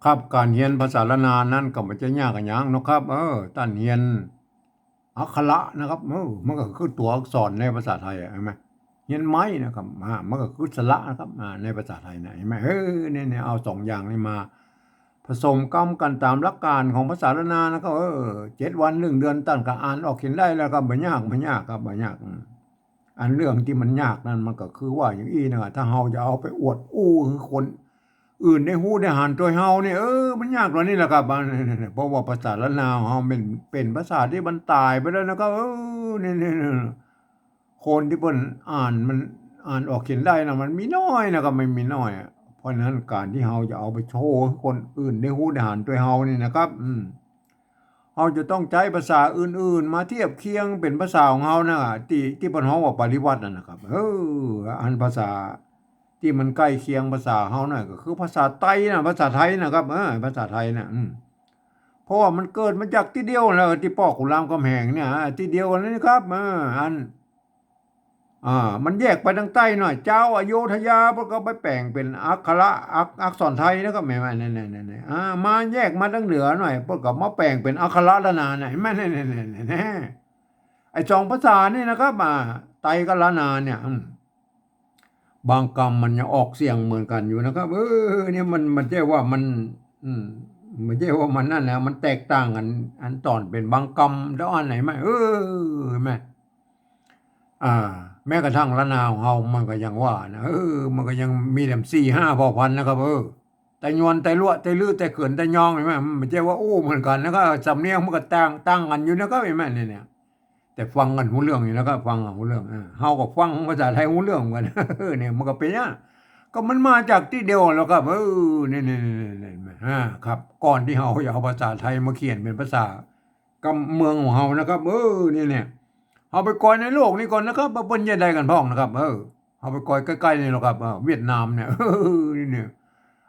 ครับการเรียนภาษาละนานั้นก็บ่จะยากอิหยังเนาะครับท่านเรียนอักขระนะครับมันก็คือตัวอักษรในภาษาไทยเห็นไหมเรียนไม้นะครับมันก็คือสระนะครับในภาษาไทยนะเห็นไหมเนี่ยเอา2อย่างนี้มาผสมกรรมกันตามหลักการของภาษาละนานะก็7 วัน1 เดือนท่านก็อ่านออกเขียนได้แล้วครับบ่ยากครับบ่ยากอันเรื่องที่มันยากนั่นมันก็คือว่าอย่างอี้นะถ้าเฮาจะเอาไปอวดอู้คือคนอื่นได้ฮู้ได้หานตัวเฮานี่มันยากกว่านี้แหละครับเพราะว่าภาษาละนาวเฮาเป็นภาษาที่มันตายไปแล้วนะครับนี่ๆคนที่เพิ่นอ่านมันอ่านออกเขียนได้น่ะมันมีน้อยนะครับมันมีน้อยอะเพราะฉะนั้นการที่เฮาจะเอาไปโชว์ให้คนอื่นได้ฮู้ได้หานตัวเฮานี่นะครับเราจะต้องใช้ภาษาอื่นๆมาเทียบเคียงเป็นภาษาของเรานะที่เพิ่นฮ้องว่าปริวัตินั่นนะครับอันภาษาที่มันใกล้เคียงภาษาเราน่ะก็คือภาษาไทยนะภาษาไทยนะครับภาษาไทยน่ะเพราะว่ามันเกิดมาจากที่เดียวแล้วที่พ่อขุนรามคำแหงเนี่ยที่เดียวกันนี่ครับอันมันแยกไปทางใต้หน่อยเจ้าอโยธยาเพิ่นก็ไปแปลงเป็นอักขระอักษรไทยนะครับแม่ๆนั่นๆๆมาแยกมาทางเหนือหน่อยเพิ่นก็มาแปลงเป็นอักขระละนาน่ะเห็นไหมนั่นๆๆไอ้2ภาษานี่นะครับไตกับละนาเนี่ยบางคำมันยังออกเสียงเหมือนกันอยู่นะครับเนี่ยมันใช่ว่ามันอืมไม่ใช่ว่ามันนั่นแหละมันแตกต่างกันอันตอนเป็นบางคำแล้วอันไหนไหมเห็นไหม อ่าแม้กระทั่งละนาวของเฮามันก็ยังว่านะมันก็ยังมีแต่4-5เผ่าพันธุ์นะครับแต่ยวนแต่ลั่วแต่ลือแต่เขินแต่ยองเห็นไหมมันไม่ใช่ว่าเหมือนกันแล้วก็สำเนียงมันก็ต่างกันอยู่นะครับเห็นไหมเนี่ยแต่ฟังกันรู้เรื่องอยู่นะครับฟังกันรู้เรื่องเฮาก็ฟังภาษาไทยรู้เรื่องเหมือนกันเนี่ยมันก็เป็นอย่างก็มันมาจากที่เดียวแล้วครับนี่ๆๆๆครับก่อนที่เฮาจะเอาภาษาไทยมาเขียนเป็นภาษากำเมืองของเฮานะครับเนี่ยเอาไปกอยในโลกนี้ก่อนนะครับว่าเพิ่นจะได้กันพ้องนะครับเอาไปกอยใกล้ๆนี่แหละครับเวียดนามเนี่ยนี่เนี่ย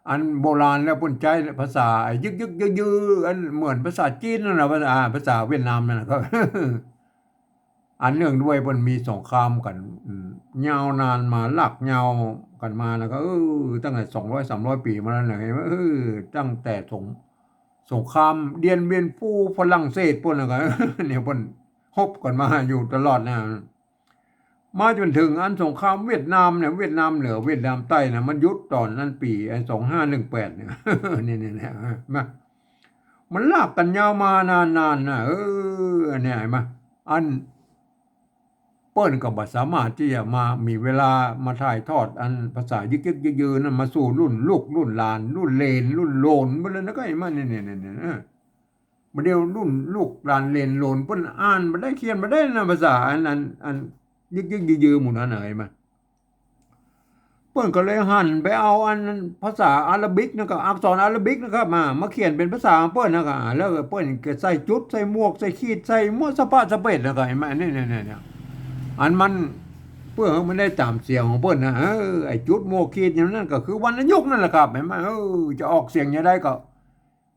อันโบราณแล้วเพิ่นใช้ภาษายึกๆยือๆอันเหมือนภาษาจีนนั่นน่ะภาษาเวียดนามนั่นน่ะครับอันเนื่องด้วยเพิ่นมีสงครามกันยาวนานมาลากยาวกันมาแล้วก็ตั้งแต่200-300 ปีมาแล้วน่ะเห็นไหมตั้งแต่สงครามเดียนเบียนฟูฝรั่งเศสพุ่นน่ะก็เนี่ยเพิ่นรบกันมาอยู่ตลอดนะมาจนถึงอันสงครามเวียดนามเนี่ยเวียดนามเหนือเวียดนามใต้น่ะมันยุดตอนนั้นปีไอ้2518เนี่ยเนี่ยมามันลากกันยาวมานานๆนะเนี่ยเห็นไหมอันเปิ้นก็บ่สามารถที่จะมามีเวลามาถ่ายทอดอันภาษายึกๆยือๆนั่นมาสู่รุ่นลูกรุ่นหลานรุ่นเหลนรุ่นโหลนเบิดเลยนะก็เห็นไหมเนี่ยบัดเดี๋ยวรุ่นลูกหลานเหลนโหลนเพิ่นอ่านบ่ได้เขียนบ่ได้นะภาษาอันยึกๆยือๆหมู่นั้นน่ะเห็นไหมเพิ่นก็เลยหันไปเอาอันภาษาอาหรับิกนะครับอักษรอาหรับิกนะครับมาเขียนเป็นภาษาของเพิ่นนะครับแล้วก็เพิ่นก็ใส่จุดใส่หมวกใส่ขีดใส่มั่วสะพะสะเปดนะครับเห็นไหมเนี่ยอันมันเพื่อให้มันได้ตามเสียงของเพิ่นนะไอ้จุดหมวกขีดอย่างนั้นก็คือวรรณยุกต์นั่นแหละครับเห็นไหมจะออกเสียงยังไงก็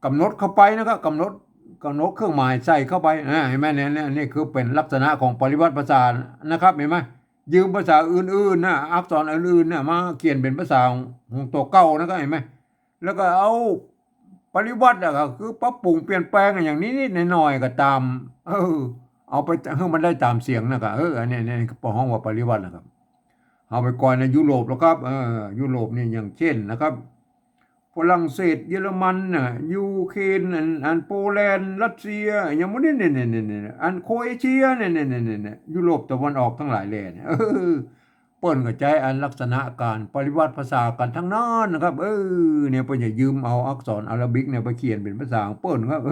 กำหนดเข้าไปนะครับกำหนดเครื่องหมายใส่เข้าไปเห็นไหมเนี่ยนี่คือเป็นลักษณะของปริวัติภาษานะครับเห็นไหมยืมภาษาอื่นๆนะอักษรอื่นๆน่ะมาเขียนเป็นภาษาของตัวเก่านะครับเห็นไหมแล้วก็เอาปริวัติก็คือปรับปรุงเปลี่ยนแปลงอย่างนี้นิดหน่อยๆก็ตามเอาไปให้มันได้ตามเสียงนะครับอันนี้ปอห้องว่าปริวัตินะครับเอาไปก่อนในยุโรปแล้วครับยุโรปนี่อย่างเช่นนะครับฝรั่งเศสเยอรมันน่ะยูเครนอันโปแลนด์รัสเซียอย่างมื้อนี้เนี่ยอันโครเอเชียเนี่ยยุโรปตะวันออกทั้งหลายแหล่เนี่ยเปิ้นก็ใช้อันลักษณะการปริวัติภาษากันทั้งนั้นนะครับเนี่ยเปิ้นจะยืมเอาอักษรอาหรับิกเนี่ยไปเขียนเป็นภาษาของเปิ้นครับ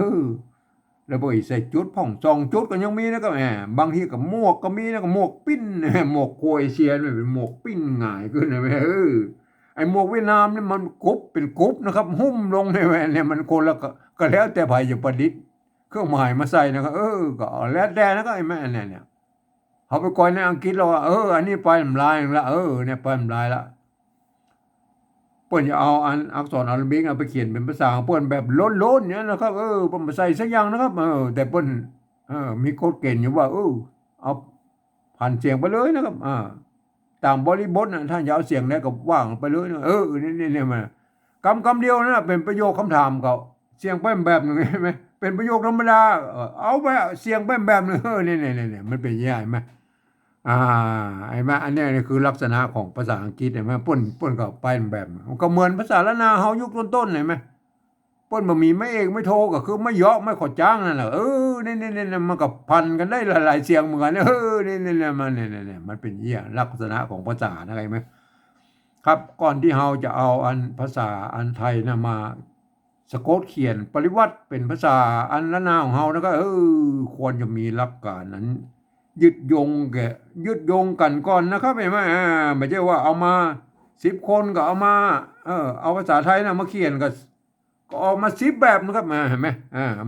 แล้วบ่อีใส่จุดพ่อง2จุดก็ยังมีนะครับบางทีก็หมวกก็มีนะก็หมวกปิ้นหมวกโครเอเชียนี่เป็นหมวกปิ้นหงายขึ้นนะแม่ไอ้หมวกเวียดนามนี่มันกรุ๊ปเป็นกรุ๊ปนะครับหุ้มลงในแหวนเนี่ยมันคนละก็แล้วแต่ไผจะประดิษฐ์เครื่องหมายมาใส่นะครับก็แล้วแต่นะครับไอ้แม่เนี่ยเขาไปก่อนในอังกฤษแล้วว่าอันนี้ไปทำลายละเนี่ยไปทำลายละเพิ่นจะเอาอันอักษรอาหรับิกเอาไปเขียนเป็นภาษาของเพิ่นแบบโล้นๆเนี่ยนะครับเพิ่นบ่ใส่สักอย่างนะครับแต่เพิ่นมีกฎเกณฑ์อยู่ว่าเอาผ่านเสียงไปเลยนะครับตามบริบทน่ะท่านจะเอาเสียงใดก็ว่างไปเลยนะนี่ๆๆมันก คำเดียวนะเป็นประโยคคำถามเขาเสียงไปแบบหนึ่งใช่ไหมเป็นประโยคธรรมดาเอาไปเสียงไปแบบหนึ่งเนี่ยมันเป็นยังไงไหมอ่าไอ้แม่อันนี้นี่คือลักษณะของภาษาอังกฤษเห็นไหมป่นก็ไปแบบมันก็เหมือนภาษาละนาเฮายุคต้นๆเห็นไหมป่นบะหมี่ไม่เอกไม่โทก็คือไม่เยาะไม่ขอจ้างนั่นแหละนี่มันก็พันกันได้หลายๆเสียงเหมือนกันนี่มันเนี่ยมันเป็นอย่างลักษณะของภาษาอะไรไหมครับก่อนที่เราจะเอาอันภาษาอันไทยนะมาสะกดเขียนปริวัติเป็นภาษาอันละนาของเรานะก็ควรจะมีหลักการนั้นยึดโยงกันก่อนนะครับไม่ใช่ว่าเอามา10 คนก็เอามาเอาภาษาไทยนะมาเขียนก็ออกมา10 แบบนะครับเห็นไหม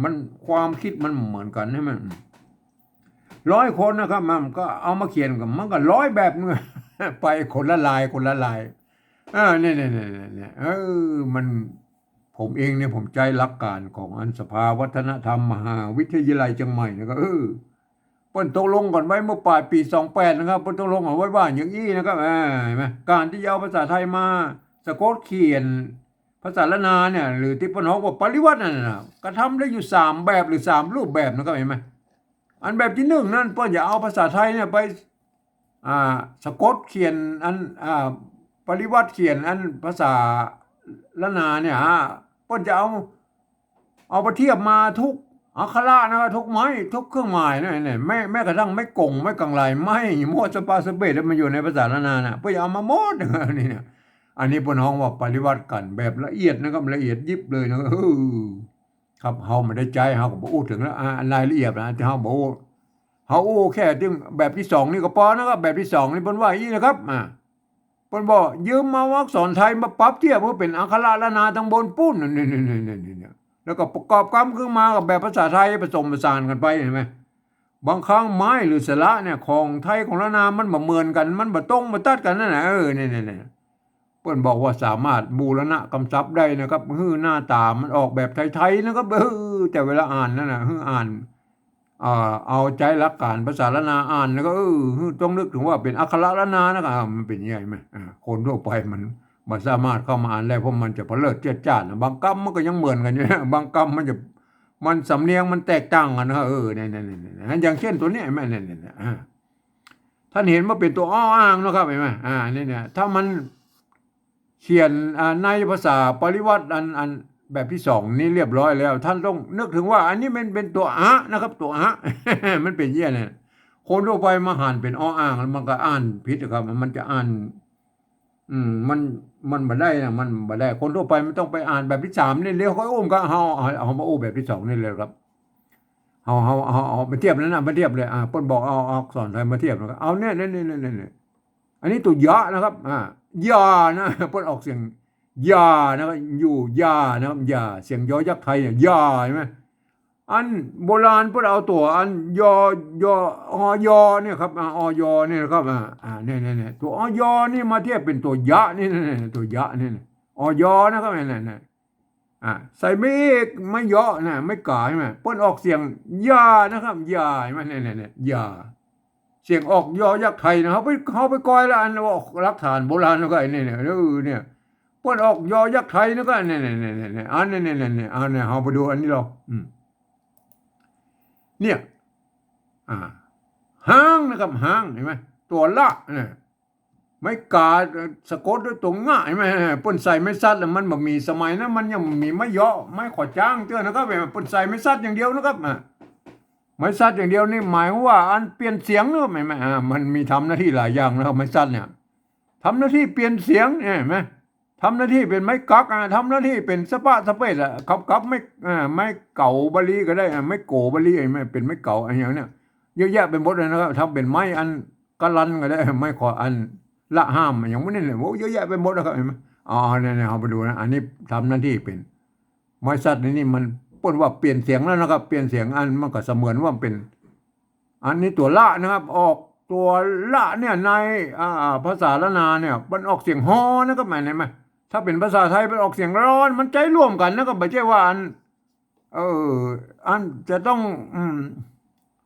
มันความคิดมันเหมือนกันใช่ไหม100 คนนะครับมันก็เอามาเขียนกับมันก็100 แบบนึงไปคนละลายเนี่ยมันผมเองเนี่ยผมใจหลักการของอันสภาวัฒนธรรมมหาวิทยาลัยเชียงใหม่นะครับเปิ้นตกลงกันไว้เมื่อปลายปี28นะครับเปิ้นตกลงเอาไว้ว่าอย่างนี้นะครับเห็นไหมการที่เอาภาษาไทยมาสะกดเขียนภาษาละนาเนี่ยหรือที่เปิ้นฮ้องว่าปริวัตินั่นน่ะก็ทำได้อยู่3 แบบหรือ3 รูปแบบนะครับเห็นไหมอันแบบที่1นั่นเปิ้นอย่าเอาภาษาไทยเนี่ยไปสะกดเขียนอันปริวัติเขียนอันภาษาละนาเนี่ยเปิ้นจะเอาไปเทียบมาทุกอักขระนะครับทุกไม้ทุกเครื่องหมายเนี่ยแม้กระทั่งไม่กงไม่กังไรไม่โมดสปาสเปดมันอยู่ในภาษาละนาน่ะเพื่อเอามาโมดนี่เนี่ยอันนี้เปิ้นฮ้องว่าปริวัติกันแบบละเอียดนะครับละเอียดยิบเลยนะครับเฮาไม่ได้ใจเฮาก็บ่อู้ถึงแล้วอันรายละเอียดนะที่เฮาบ่เฮาอู้แค่ที่แบบที่2นี่ก็พอนะครับแบบที่2นี่เพิ่นว่าอย่างนี้นะครับเพิ่นบอกยืมมาอักษรไทยมาปรับเทียบเพื่อเป็นอักขระละนาทั้งบนปุ้นนี่แล้วก็ประกอบกรรมขึ้นมากับแบบภาษาไทยผสมผสานกันไปเห็นไหมบางครั้งไม้หรือสระเนี่ยของไทยของละนามันบ่เหมือนกันมันบ่ตรงบ่ตัดกันนั่นน่ะนี่เพิ่นบอกว่าสามารถบูรณะกำซับได้นะครับหน้าตามันออกแบบไทยๆนะครับแต่เวลาอ่านนั่นน่ะอ่านเอาใจหลักการภาษาละนาอ่านแล้วก็ต้องนึกถึงว่าเป็นอักขระละนานะครับมันเป็นยังไงไหมคนทั่วไปมันสามารถเข้ามาอ่านได้เพราะมันจะเพลิดเจิดจ้านบางคำมันก็ยังเหมือนกันอยู่บางคำมันสำเนียงมันแตกต่างกันนะครับเนี่ยอย่างเช่นตัวนี้แม่เนี่ยท่านเห็นว่าเป็นตัวอ้ออ้างนะครับเห็นไหมเนี่ยถ้ามันเขียนในภาษาปริวัติอันแบบที่2นี่เรียบร้อยแล้วท่านต้องนึกถึงว่าอันนี้มันเป็นตัวนะครับตัวมันเป็นเยี่ยเนี่ยคนทั่วไปมาอ่านเป็นอ้ออ้างแล้วมันก็อ่านผิดครับมันจะอ่านมันบ่ได้นะมันบ่ได้คนทั่วไปมันต้องไปอ่านแบบที่3นี่เร็วค่อยก็เอามาแบบที่2นี่เลยครับเอามาเทียบแล้วนะมาเทียบเลยเพิ่นบอกเอาอักษรไทยมาเทียบนะครับเอาเนี่ยอันนี้ตัวยะนะครับยานะเพิ่นออกเสียงยานะครับอยู่ยานะครับยาเสียงยอยักษ์ไทยเนี่ยยาใช่ไหมอันโบราณเพิ่นเอาตัวอันยอยเนี่ยครับอยเนี่ยครับเนี่ยตัวอยนี่มาเทียบเป็นตัวยะนี่ตัวยะนี่อยนะครับเนี่ยใส่ไม่เยาะนะไม่กาใช่ไหมเพิ่นออกเสียงยานะครับยาใช่ไหมเนี่ยยาเสียงออกยอยักษ์ไทยนะครับเขาไปก้อยแล้วอันออกหลักฐานโบราณแล้วก็เนี่ยเพิ่นออกยอยักษ์ไทยแล้วก็เนี่ยอันเนี่ยเฮาไปดูอันนี้เราเนี่ยหางนะครับหางเห็นไหมตัวละเนี่ยไม่กาสะกดด้วยตัวง่ายไหมเปิ้นใส่ไม่ซัดแล้วมันบ่มีสมัยนั้นมันยังมีไม่เยาะไม่ขอจ้างเตือนนะครับเปิ้นใส่ไม่ซัดอย่างเดียวนะครับไม่ซัดอย่างเดียวนี่หมายว่าอันเปลี่ยนเสียงนะครับไม่มันมีทำหน้าที่หลายอย่างนะครับไม่ซัดเนี่ยทำหน้าที่เปลี่ยนเสียงเนี่ยเห็นไหมทำหน้าที่เป็นไม้กักทำหน้าที่เป็นสเปซครับไม่เก่าบาลีก็ได้ไม่โกบาลีไม่เป็นไม้เก่าอะไรอย่างเนี้ยเยอะแยะเป็นหมดเลยนะครับทำเป็นไม้อันกะลันก็ได้ไม่ขออันละห้ามอย่างนี้เลยโอ้เยอะแยะไปหมดนะครับเห็นไหมเนี่ยเอาไปดูนะอันนี้ทำหน้าที่เป็นไม้ซัดนี่มันพูดว่าเปลี่ยนเสียงแล้วนะครับเปลี่ยนเสียงอันมันก็เสมือนว่าเป็นอันนี้ตัวละนะครับออกตัวละเนี่ยในภาษาละนาเนี่ยมันออกเสียงฮอนะครับหมายไหมถ้าเป็นภาษาไทยมันออกเสียงร้อนมันใจร่วมกันนะครับไม่ใช่ว่าอันจะต้อง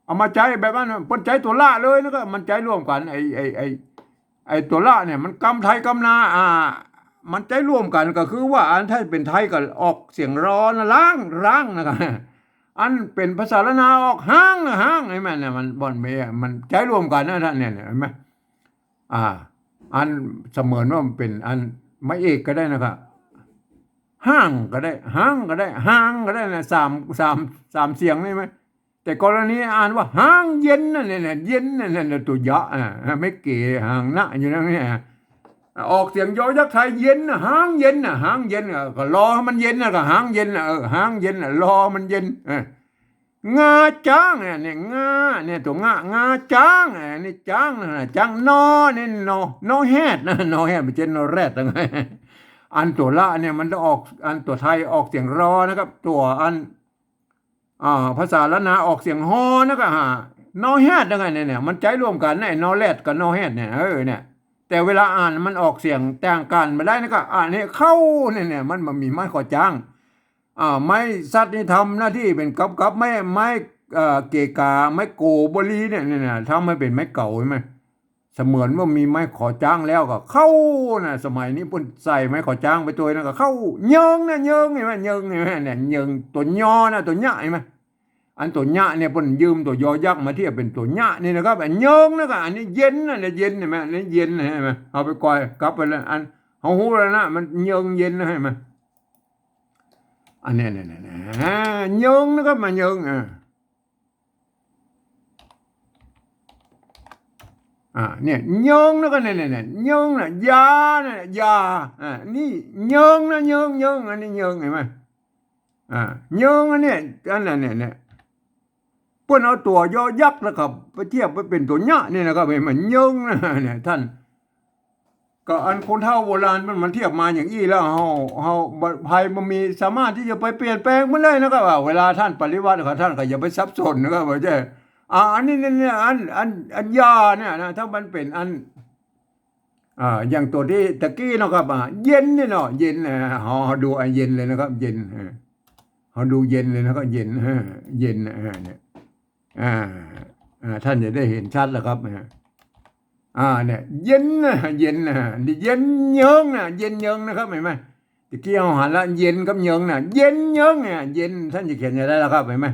เอามาใจแบบนั้นมันใจตัวละเลยนะครับมันใจร่วมกันไอตัวละเนี่ยมันกำไทยกำนา มันใจร่วมกันก็คือว่าอันถ้าเป็นไทยก็ออกเสียงรอนะล้างร่างนะครับอันเป็นภาษาละนาออกห้างนะห้างไอ้แม่เนี่ยมันบ่อนเมย์มันใจร่วมกันนะท่านเนี่ยเห็นไหมอ่าอันเสมือนว่ามันเป็นอันไม่เอกก็ได้นะครับห้างก็ได้ห้างก็ได้ห้างก็ได้นะสามเสียงได้ไหมแต่กรณีอ่านว่าห้างเย็นนั่นเนี่ยเย็นนั่นเนี่ยตัวยะไม่เก๋ห้างนะอยู่นั่นเนี่ยออกเสียงยอยักษ์ไทยเย็นนะห้างเย็นนะห้างเย็นก็รอให้มันเย็นนะก็ห้างเย็นนะห้างเย็นนะรอมันเย็นงาจ้างเนี่ยงาเนี่ยตัวงาจ้างนี่จ้างนะจ้างนอเนี่ยนอแฮดนะนอแฮดเป็นเจนนอแรดยังไงอันตัวละเนี่ยมันจะออกอันตัวไทยออกเสียงรอนะครับตัวอันภาษาละนาออกเสียงฮอนะครับนอแฮดยังไงเนี่ยมันใจร่วมกันไอ้นอแรดกับนอแฮดเนี่ยเนี่ยแต่เวลาอ่านมันออกเสียงแต่งกันมาได้นะครับเนี่ยเข้าเนี่ยมันมีไม้ขอจ้างไม้สัตว์นี่ทำหน้าที่เป็นกับไม้เกกาไม้โกบลีเนี่ยทำให้เป็นไม้เก่าใช่ไหมเสมือนว่ามีไม้ขอจ้างแล้วก็เข้านะสมัยนี้ปุ่นใส่ไม้ขอจ้างไปตัวนั้นก็เข้าเยิงนะเยิงเห็นไหมเยิงเห็นไหมเนี่ยเยิงตัวย่อนะตัวย่าเห็นไหมอันตัวย่าเนี่ยปุ่นยืมตัวยอยักษ์มาเทียบเป็นตัวย่านี่นะครับอันเยิงนะครับอันนี้เย็นนะเนี่ยเย็นเห็นไหมอันนี้เย็นเห็นไหมเอาไปก่อยกลับไปแล้วอันเขาหูแล้วนะมันเยิงเย็นนะเห็นไหมอันนี้เนี่ยเยิงนะครับมันเยิงเนี่ยเยิงแล้วก็เนี่ยเยิงน่ะยาเนี่ยยานี่เยิงนะเยิงอันนี้เยิงเห็นไหมเยิงอันนี้อันนั้นเนี่ยเพื่อนเอาตัวยอยักษ์นะครับไปเทียบไปเป็นตัวเนี้ยนี่นะครับเห็นมันเยิงนะเนี่ยท่านก็อันคนเฒ่าโบราณมันเทียบมาอย่างอี้แล้วเฮาภัยมันมีสามารถที่จะไปเปลี่ยนแปลงมันเลยนะครับว่าเวลาท่านปฏิวัติของท่านก็อย่าไปซับซ้อนนะครับว่าใช่อันนี้เนี่ยอันยาเนี่ยนะถ้ามันเป็นอันอย่างตัวที่ตะกี้นะครับเย็นเนี่ยเนาะเย็นเขาดูเย็นเลยนะครับเย็นเขาดูเย็นเลยนะครับเย็นเย็นเนี่ยท่านจะได้เห็นชัดแล้วครับเนี่ยเย็นนะเย็นนะเย็นเยิงนะเย็นเยิงนะครับเห็นไหมตะกี้เขาหันละเย็นกับเยิงนะเย็นเยิงเนี่ยเย็นท่านจะเขียนจะได้แล้วครับเห็นไหม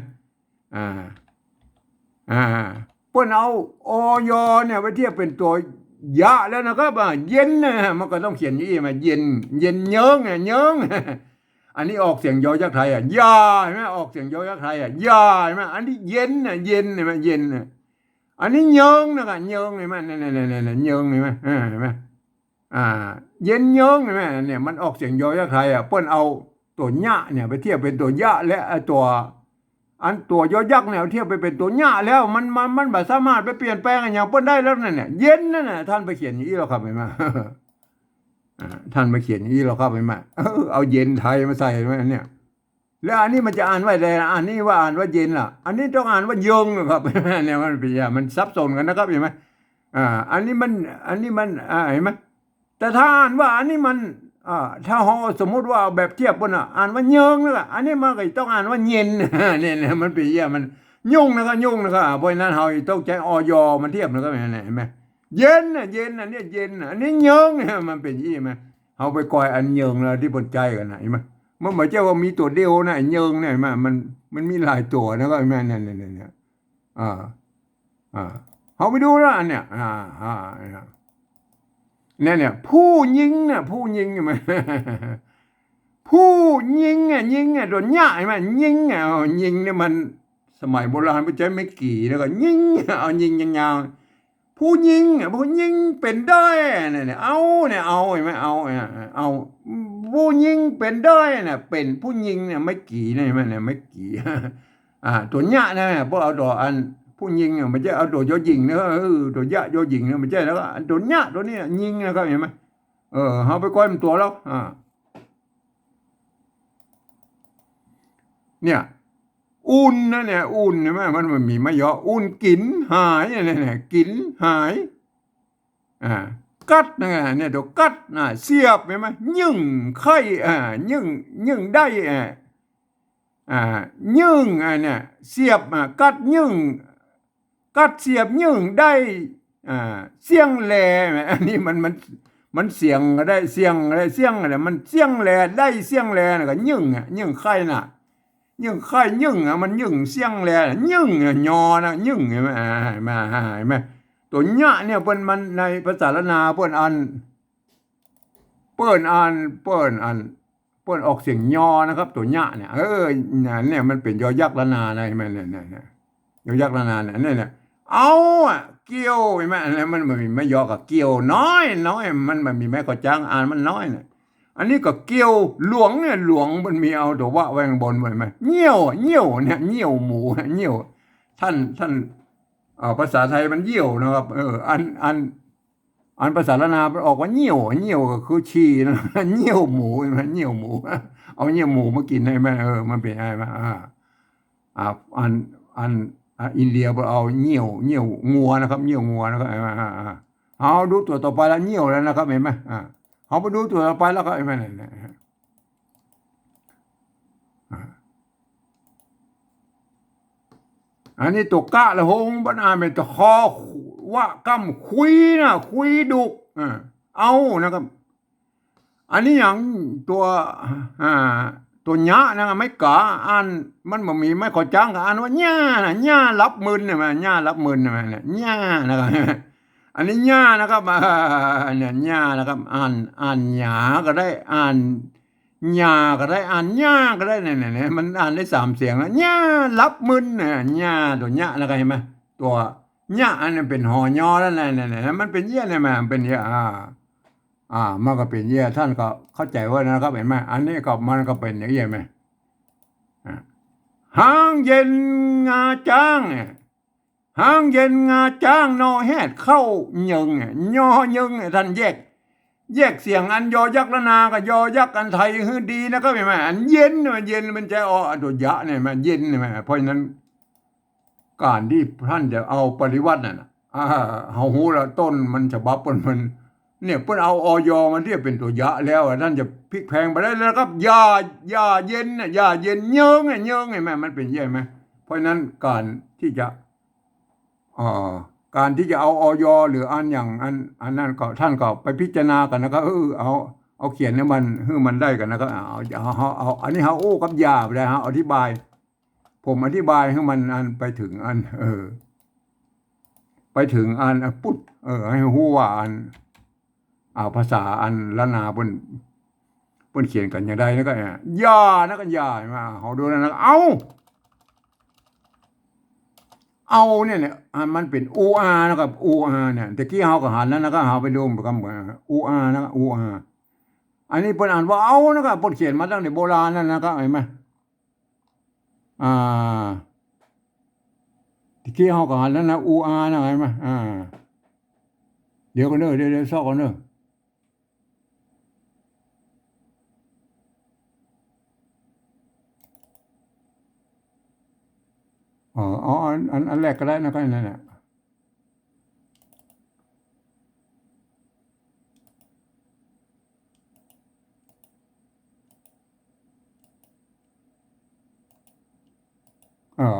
เปิ้นเอาอยเนี่ยไปเทียบเป็นตัวยะแล้วนะครับเย็นนะมันก็ต้องเขียนอย่างนี้มาเย็นเยิงเยิงอันนี้ออกเสียงยอยักษ์ไทยยาใช่ไหมออกเสียงยอยักษ์ไทยยาใช่ไหมอันนี้เย็นนะเย็นใช่ไหมเย็นอันนี้เยิงนะครับเยิงใช่ไหมเนี่ยเยิงใช่ไหมเห็นไหมเย็นเยิงใช่ไหมเนี่ยมันออกเสียงยอยักษ์ไทยเปิ้นเอาตัวยะเนี่ยไปเทียบเป็นตัวยะและตัวอันตัวยอยักษ์เนี่ยเทียบไปเป็นตัวหญ้าแล้วมันแบบสามารถไปเปลี่ยนแปลงอย่างเปิ้นได้แล้วนั่นเนี่ยเย็นนั่นน่ะท่านไปเขียนอย่างนี้หรอครับเห็นไหมท่านไปเขียนอย่างนี้หรอครับเห็นไหมเอาเย็นไทยมาใส่ไว้เนี่ยแล้วอันนี้มันจะอ่านว่าอะไรอันนี้ว่าอ่านว่าเย็นล่ะอันนี้ต้องอ่านว่าเยิงครับเนี่ยมันเป็นอย่างมันซับซ้อนกันนะครับเห็นไหมอันนี้มันเห็นไหมแต่ถ้าอ่านว่าอันนี้มันถ้าเราสมมุติว่าแบบเทียบกันอ่านว่าเยิงนะครับอันนี้มันก็ต้องอ่านว่าเย็นเนี่ยมันเป็นอย่างมันยุ่งนะครับเพราะนั้นเราต้องใช้มันเทียบนะครับเห็นไหมเย็นเย็นอันนี้เย็นอันนี้เยิงเนี่ยมันเป็นอย่างนี้ไหมเราไปก่อยอันเยิงแล้วที่บนใจกันเห็นไหมมันหมายถึงว่ามีตัวเดียวนะเยิงเนี่ยมันมีหลายตัวนะครับเห็นไหมเนี่ยเขาไปดูแล้วอันเนี่ยเนี่ยผู้ยิงใช่ไหมผู้ยิงยิงโดนย่าใช่ไหมยิงเนี่ยมันสมัยโบราณไม่ใช่ไม่กี่แล้วก็ยิงเอายิงยาวผู้ยิงเป็นได้เนี่ยเอาเห็นไหมเอาผู้ยิงเป็นได้เนี่ยเป็นผู้ยิงเนี่ยไม่กี่ใช่ไหมเนี่ยไม่กี่ตัวย่าเนี่ยพวกเอาตัวอันผู้ยิงมันจะเอาตัวยอยิงนะตัวยะยอยิงนะมันจะแล้วก็ตัวยะตัวนี้ยิงนะครับเห็นไหมเขาไปก้อยมันตัวแล้วเนี่ยอุ่นนะเนี่ยอุ่นใช่ไหมมันมีไม่ย่ออุ่นกินหายเนี่ยกินหายกัดเนี่ยตัวกัดเสียบใช่ไหมยึ่งไข่ยึ่งได้ยึ่งเนี่ยเสียบกัดยึ่งกัดเสียบยึ่งได้เสียงแหลอันนี้มัน มันเสียงก็ได้เสียงอะไรเสียงอะไรมันเสียงแลได้เสียงแลน่ะก็ยึ่งอ่ะยึ่งไข่น่ะยึ่งไข่ยึ่งอ่ะมันยึ่งเสียงแลยึ่งอ่ะยอนะยึ่งเห็นไหมมาเห็นไหมตัวเนี้ยเนี่ยเปิ้นมันในภาษาละนาเปิ้นอันเปิ้นอันเปิ้นอันเปิ้นออกเสียงยอนะครับตัวเนี้ยเนี่ยเนี่ยมันเป็นยอยักษ์ละนานะเห็นไหมเนี่ยยอยักษ์ละนาเนี่ยเอาอ่ะเกี่ยวเห็นไหมอะไรมันมีไม่ยอกับเกี่ยวน้อยมันมีแม่ก็จ้างอ่านมันน้อยเนี่ยอันนี้ก็เกี่ยวหลวงเนี่ยหลวงมันมีเอาตัวว่าไว้ข้างบนไว้ไหมเงี้ยวเนี่ยเงี้ยวหมูเงี้ยวท่านภาษาไทยมันเยี่ยวนะครับอันภาษาละนาออกว่าเงี้ยวก็คือชีนะเงี้ยวหมูมันเงี้ยวหมูเอาเงี้ยวหมูมากินได้ไหมมันเป็นอะไรไหมอันอินเดียเอาเงี้ยวงัวนะครับเงี้ยวงัวนะครับเอาดูตัวต่อไปแล้วเงี้ยวแล้วนะครับเห็นไหมเอาไปดูตัวต่อไปแล้วก็เห็นไหมอันนี้ตัวกะละหงบ้านอาเป็นตัวคอว่ากำคุยนะคุยดุเอานะครับอันนี้อย่างตัวตัวหญ้านะครับไม่กะอ่านมันบ่มีไม่ขอจ้างก็อ่านว่าหญ้านะหญ้ารับมืนนะหญ้ารับมืนนะเนี่ยหญ้านะครับอันนี้หญ้านะครับเนี่ยหญ้านะครับอ่านหญ้าก็ได้อ่านหญ้าก็ได้อ่านหญ้าก็ได้เนี่ยมันอ่านได้3เสียงนะหญ้ารับมืนเนี่ยหญ้าตัวหญ้านะครับเห็นไหมตัวหญ้าอันนี้เป็นหอยอแล้วเนี่ยมันเป็นเยี่ยเนี่ยมันเป็นเยี่ยมันก็เป็นเยี่ยท่านก็เข้าใจว่านะครับเห็นไหมอันนี้ก็มันก็เป็นอย่างเยี่ยไหมหางเย็นงาจ้างหางเย็นงาจ้างนอแฮดเข้ายึงยอยึงท่านแยกเสียงอันยอยักษ์ละนากับยอยักษ์อันไทยคือดีนะครับเห็นไหมอันเย็นมันจะตัวยะเนี่ยมันเย็นเนี่ยเพราะฉะนั้นการที่ท่านจะเอาปริวัติน่ะเฮาหูแล้วต้นมันฉบับมันเนี่ยเพิ่นเอาอยมาเทียบเป็นตัวยะแล้วท่านจะพลิกแพงไปได้แล้วครับยาเย็นน่ะยาเย็นเยิงไงแม่มันเป็นใช่ไหมเพราะฉะนั้นการที่จะเอาหรืออันอย่างอันนั้นก็ท่านก็ไปพิจารณากันนะครับเอาเขียนให้มันได้กันนะครับเอาอันนี้เฮาโอ้กับยาไปได้ฮะอธิบายผมอธิบายให้มันอันไปถึงอันไปถึงอันปุ๊บให้ฮู้ว่าอันภาษาอันละนาเพิ่นเขียนกันอย่างใดนะก็ยานะก็ยามาเฮาดูนะเอาเนี่ยมันเป็นอูอานะครับอูอาเนี่ยตะกี้เฮาก็หันแล้วนะก็เฮาไปดูคำอูอานะครับอูอาอันนี้เพิ่นอ่านว่าเอานะครับเพิ่นเขียนมาตั้งแต่โบราณนั่นนะครับเห็นไหมตะกี้เฮาก็หันแล้วนะอูอานะเห็นไหมเดี๋ยวกันเด้อเดี๋ยวซอกกันเด้ออันแรกก็ได้นะก็นั่นแหละ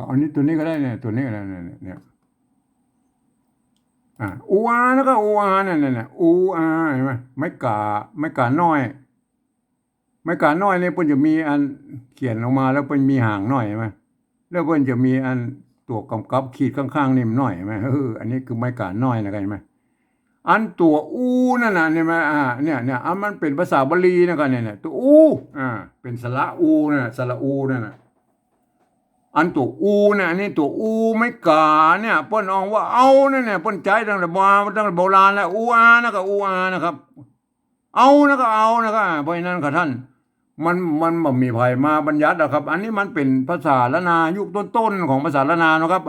อันนี้ตัวนี้ก็ได้เนี่ยตัวนี้ก็ได้เนี่ยอูอาแล้วก็อูอาเนี่ยอูอาเห็นไหมไม่กาน้อยไม่กาน้อยเนี่ยเพิ่นจะมีอันเขียนออกมาแล้วเพิ่นมีหางหน่อยใช่ไหมแล้วเพิ่นจะมีอันตัวกำกับขีดข้างๆนี่หน่อยใช่ไหมอันนี้คือไม่กาน้อยนะกันใช่ไหมอันตัวอูนั่นน่ะเนี่ยเนี่ยอันมันเป็นภาษาบาลีนะกันเนี่ยตัวอูเป็นสระอูน่ะสระอูนั่นน่ะอันตัวอูเนี่ยอันนี้ตัวอูไม่กาเนี่ยเปิ้นเอาว่าเอาเนี่ยเปิ้นใจตั้งแต่โบราณแล้วอูอานะก็อูอานะครับเอานะก็เอานะครับเพราะฉะนั้นค่ะท่านมันบ่มีไผมาบัญญัตินะครับอันนี้มันเป็นภาษาละนายุคต้นๆของภาษาละนานะครับ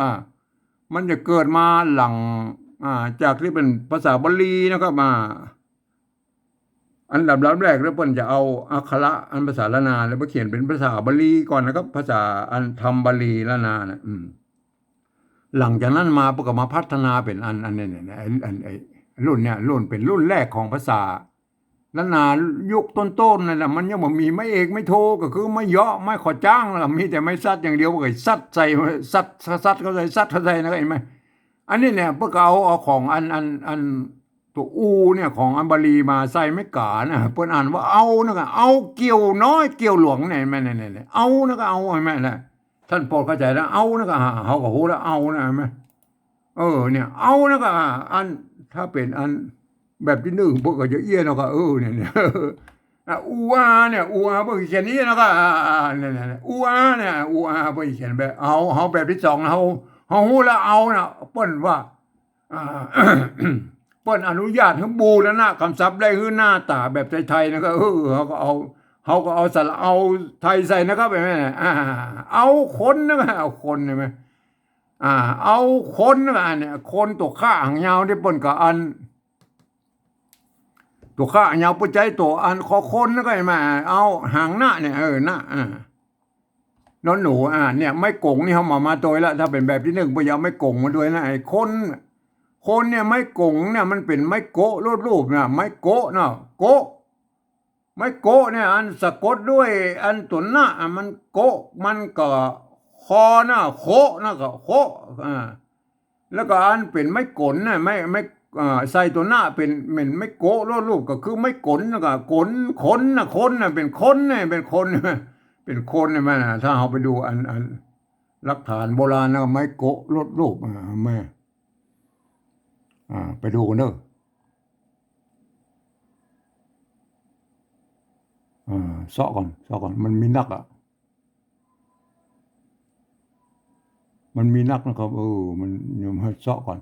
มันจะเกิดมาหลังจากที่เป็นภาษาบาลีนะครับอันดับแรกแล้วเพิ่นจะเอาอักขระอันภาษาละนาแล้วมาเขียนเป็นภาษาบาลีก่อนนะครับภาษาอันธรรมบาลีละนานะหลังจากนั้นมาเพิ่นก็มาพัฒนาเป็นอันเนี่ยไอ้รุ่นเนี่ยรุ่นเป็นรุ่นแรกของภาษาละนายุคต้นๆนั่นแหละมันยังบ่มีไม่เอกไม่โทก็คือไม่เยาะไม่ขอจ้างแล้วมีแต่ไม่ซัดอย่างเดียวก็ซัดใส่ซัดเขาใส่ซัดเขาใส่นะเห็นไหมอันนี้เนี่ยเพิ่นก็เอาของอันตัว ตัวอูเนี่ยของอัมบาลีมาใส่ไม่กานะเปิ้นอ่านว่าเอานะครับเอาเกี่ยวน้อยเกี่ยวหลวงเนี่ยแม่เนี่ยเอานะครับเอาใช่ไหมล่ะท่านโปรดเข้าใจแล้วเอานะครับเขาก็ฮู้แล้วเอานะใช่ไหมเนี่ยเอานะครับอันถ้าเป็นอันแบบที่หนึ่งพวกก็จะเอี้ยนก็เนี่ยอูอาเนี่ยอูอาพวกเขียนนี้นะครับเนี่ยอูอาเนี่ยอูอาพวกเขียนแบบเอาแบบที่สองเขาฮู้แล้วเอานะเปิ้นว่าเปิ้นอนุญาตให้บูรณะคำศัพท์ได้คือหน้าตาแบบไทยๆนะครับเขาก็เอาสระเอาไทยใส่นะครับแบบนี้เอาคนนะครับเอาคนใช่ไหมเอาคนนะเนี่ยคนตัวข้าหางยาวที่เปิ้นกับอันตัวข้าหางยาวปุจจัยตัวอันขอคนนะก็ใช่ไหมเอาหางหน้าเนี่ยหน้าน้องหนูเนี่ยไม่โกงนี่เขามาตัวแล้วถ้าเป็นแบบที่หนึ่งพยายามไม่โกงมาด้วยนะไอ้คนเนี่ยไม่โกงเนี่ยมันเป็นไม่โกะรูปเนี่ยไม่โกะเนาะโกะไม่โกะเนี่ยอันสะกดด้วยอันตัวหน้ามันโกะมันก็คอนะโคนะก็โคแล้วก็อันเป็นไม่กลนะไม่ใส่ตัวหน้าเป็นไม่โกะรูปก็คือไม่กลนะก็กลคนนะคนนะเป็นคนเนี่ยเป็นคนเป็นคนเนี่ยแม่ถ้าเราไปดูอันหลักฐานโบราณนะไม่โกะรูปแม่ไปดูกันเด้อเสาะก่อนมันมีนักมันมีนักนะครับมันยังให้เสาะก่อน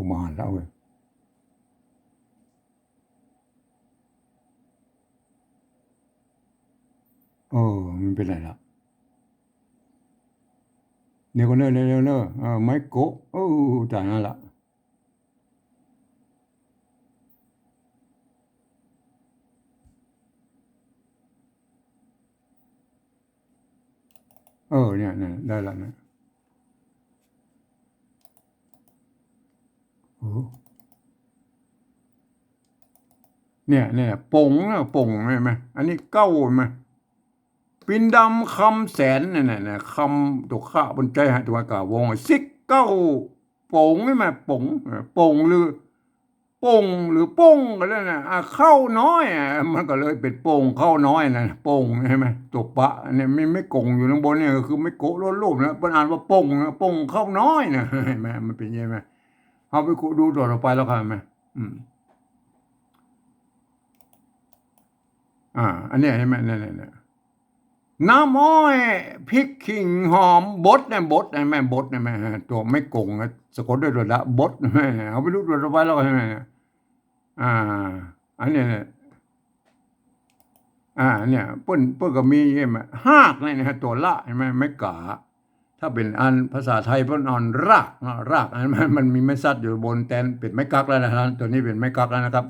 มาหันแล้วเว้ยมันเป็นไรล่ะเนี่ยก็เนอะไม่โกะแต่นั่นแหละเนี่ยได้ละนะเนี่ยป่งใช่ไหมอันนี้เก้าไหมปินดำคำแสนเนี่ยคำตัวข้าบนใจหาตัวกาวงซิกเก้าป่งใช่ไหมป่งหรือป่งหรือป่งก็แล้วนะเข้าน้อยมันก็เลยเป็นป่งเข้าน้อยนะป่งใช่ไหมตัวปะเนี่ยไม่กงอยู่ข้างบนเนี่ยก็คือไม่โกะล้นรูปนะเป็นอ่านว่าป่งนะป่งเข้าน้อยนะเห็นไหมมันเป็นยังไงเอาไปดูต่อไปแล้วกันไหมอันนี้เห็นไหมเนี่ยน้ำอ้อยพริกขิงหอมบดเนี่ยแม่บดเนี่ยแม่ตัวไม่โกงนะสะกดด้วยตัวละบดแม่เอาไปดูตัวต่อไปแล้วกันไหมอันนี้เนี่ยเปิ้นก็มีใช่ไหมหากเนี่ยนะตัวละใช่ไหมไม่กาถ้าเป็นอันภาษาไทยเปิ้นอ่อนรากอันมันมีไม่ซัดอยู่บนแตนเป็นไม่กักแล้วนะตัวนี้เป็นไม่กักแล้วนะครับ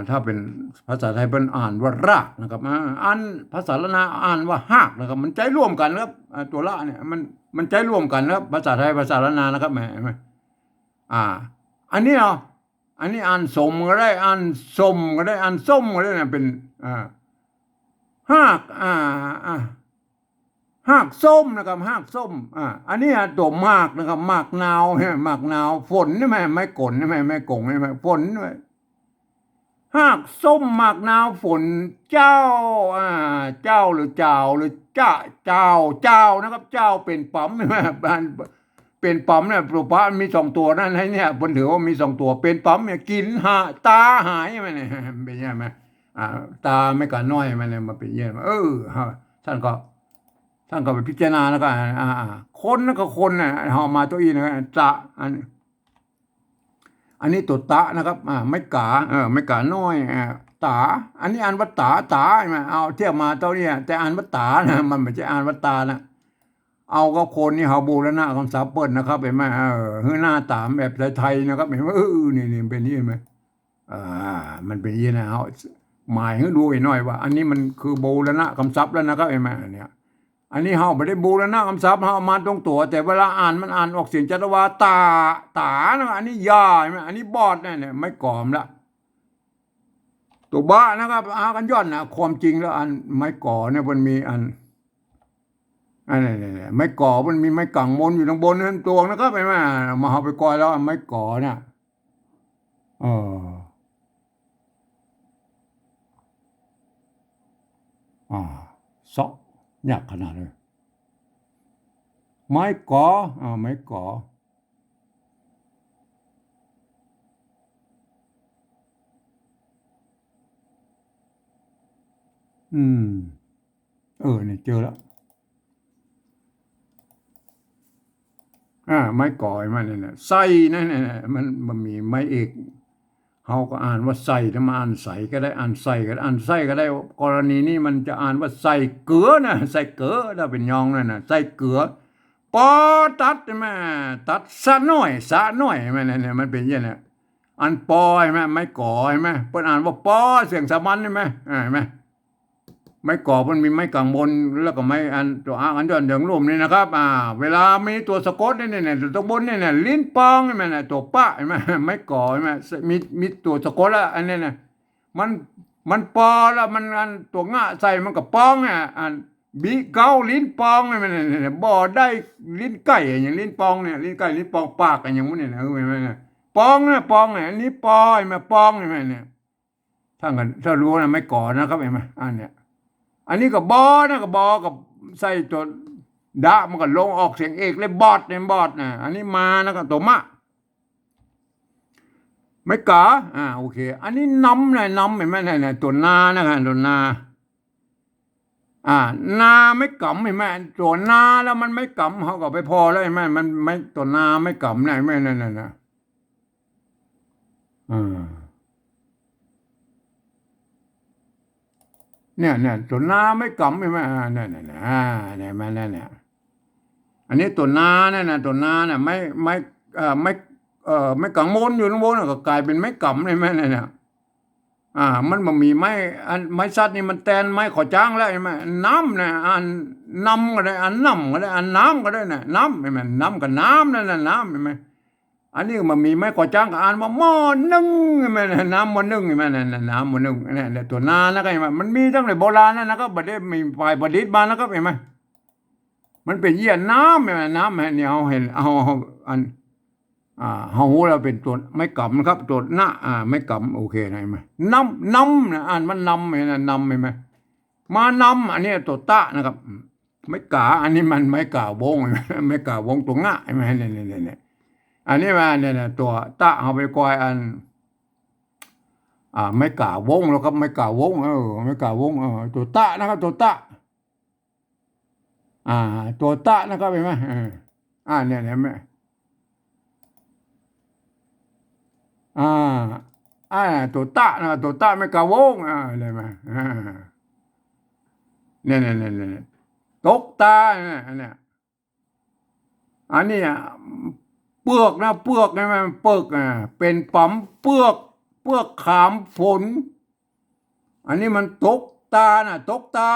ถ้าเป็นภาษาไทยเป็นอ่านว่ารากนะครับอันภาษาละนาอ่านว่าหากนะครับมันใจร่วมกันครับตัวละเนี่ยมันใจร่วมกันครับภาษาไทยภาษาละนานะครับแม่อันนี้อันนี้อ่านสมก็ได้อ่านสมก็ได้อ่านส้มก็ได้นะเป็นหากหากส้มนะครับหากส้มอันนี้ตัวมากนะครับมากนาวมากนาวฝนใช่ไหมไม่กลนใช่ไหมไม่กงใช่ไหมฝนด้วยหากส้มหมากนาวฝนเจ้าเจ้าหรือเจ้าหรือเจ้านะครับเจ้าเป็นปั๊มใช่ไหมเป็นปั๊มเนี่ยปลุกพระมีสองตัวนั่นให้เนี่ยบนถือว่ามีสองตัวเป็นปั๊มเนี่ยกินตาหายไหมเนี่ยเป็นยังไงตาไม่กันน้อยมันเนี่ยมาเป็นยังไงท่านก็ไปพิจารณาแล้วก็คนนั่นก็คนน่ะหอมาตัวอีนะจะอันนี้ตัวตะนะครับไม่กาไม่กาน้อยตาอันนี้อ่านว่าตาใช่ไหมเอาเทียบมาเท่านี้แต่อ่านว่าตานะมันไม่ใช่อ่านว่าตานะเอาก็คนนี่เขาบูรณะคำศัพท์เปิ้ลนะครับเห็นไหมหน้าตาแบบไทยๆนะครับเห็นว่านี่เป็นนี่ไหมมันเป็นยี่นะเอาหมายให้ดูหน่อยว่าอันนี้มันคือบูรณะคำศัพท์แล้วนะครับเห็นไหมเนี่ยอันนี้เฮาไม่ได้บูรณะคำศัพท์เฮามาตรงตัวแต่เวลาอ่านมันอ่านออกเสียงจัตวาตานะอันนี้ยาใช่ไหมอันนี้บอดเนี่ยไม่กล่อมละตัวบ้านะครับกันย้อนนะความจริงแล้วอันไม้ก่อเนี่ยมันมีอัน อันนี้ไม้ก่อมันมีไม้กังมนอยู่ตรงบนนั่นตัวนะครับไอ้มาเอาไปกอยแล้วไม้ก่อเนี่ยเอออ่าเสาะยากขนาดเลยไม้ก่อไม้ก่ออืมเนี่ยเจอแล้วไม้ก่อไอ้มันเนี่ยไส้นั่นเนี่ยมันมีไม้เอกเขาก็อ่านว่าไส้ถ้ามาอ่านใส่ก็ได้อ่านไส้ก็ได้อ่านไส้ก็ได้กรณีนี้มันจะอ่านว่าใส่เกลือนะใส่เกลือถ้าเป็นยองนั่นนะใส่เกลือปอตัดใช่ไหมตัดสะหน่อยใช่ไหมเนี่ยมันเป็นอย่างนี้อันปอใช่ไหมไม่ก่อใช่ไหมเพิ่นอ่านว่าปอเสียงสามัญใช่ไหมใช่ไหม ไม้กรอบมันมีไม้กางบนแล้วก็ไม้อันตัวอ่างอันเดินเดืองร่มนี่นะครับเวลามีตัวสะกดเนี่ยตัวบนเนี่ยลิ้นปองใช่ไหมเนี่ยตัวปะใช่ไหมไม้กรอบใช่ไหมมีตัวสะกดแล้วอันนี้เนี่ยมันมันปอแล้วมันอันตัวง่าใส่มันกับปองอันบีเกาลิ้นปองใช่ไหมเนี่ยบ่ได้ลิ้นไก่อย่างลิ้นปองเนี่ยลิ้นไก่ลิ้นปองปากอย่างมันเนี่ยเห็นไหมเนี่ยปองเนี่ยปองเนี่ยอันนี้ปอใช่ไหมปองใช่ไหมเนี่ยถ้ารู้นะไม่ก่อนะครับเห็นไหมอันเนี้ย อันนี้ก็บอนะก็บอกัใส่ตัวดะมันก็ลงออกเสียงเอกเลยบอดเนี่ยบอดนะอันนี้มานะก็ตัวมะไม่กาโอเคอันนี้น้ำนะน้ำเห็นไหมเนี่ยตัวนานะครับตัวนานาไม่กำเห็นไหมตัวนาแล้วมันไม่กำเขาก็ไปพอแล้วเห็นไหมมันไม่ตัวนาไม่กำนะเห็นไหมนั่นนะอ่าเนี่ยตัวนาไม่กำเห็นไหมเนี่ยเนี่ยมาเนี่ย อันนี้ตัวนาเนี่ยนะตัวนาเนี่ยไม่ไม่ไม่กังวลอยู่ข้างบนก็กลายเป็นไม้กำเลยไหมเนี่ยมันบ่มีไม้อันไม้ซัดนี่มันแตนไม้ขอจ้างแล้วใช่ไหมน้ำเนี่ยอันน้ำก็ได้อันน้ำก็ได้อันน้ำก็ได้น่ะน้ำใช่ไหมน้ำกับน้ำนั่นน่ะน้ำใช่ไหมอันนี้มันมีไม้ขอจ้างกับอันว่าหม้อนึ่งใช่ไหมน้ำหม้อนึ่งใช่ไหมเนี่ยน้ำหม้อนึ่งเนี่ยตัวนานะครับใช่ไหมมันมีตั้งแต่โบราณนั่นนะครับบัดนี้มีฝ่ายประดิษฐ์มานะครับเห็นไหม มันเป็นเยี่ยน้ำไหมน้ำเนี่ยเอาเห็นเอาอันเฮาหูเราเป็นตัวไม่กำครับตัวหน้าไม่กำโอเคไหมน้ำนะมันนำไหมนะนำไหมมานำอันนี้ตัวตะนะครับไม่กาอันนี้มันไม่กาวงไม่กาวงตัวง่ะใช่ไหมเนี่ยอันนี้มาเนี่ยตัวตะเอาไปกอยอันไม่กาวงแล้วครับไม่กาวงไม่กาวงตัวตะนะครับตัวตะ อ่าตัวตะนะครับเห็นไหมเนี่ยเห็นไหมอ่าอ่าตัวตะนะตัวตะไม่กะวงเห็นไหมเนี่ยตกตาเนี่ยอันนี้เปลือกนะเปลือกใช่ไหมเปลือกเป็นปั๊มเปลือกขามฝนอันนี้มันตกตานะตกตา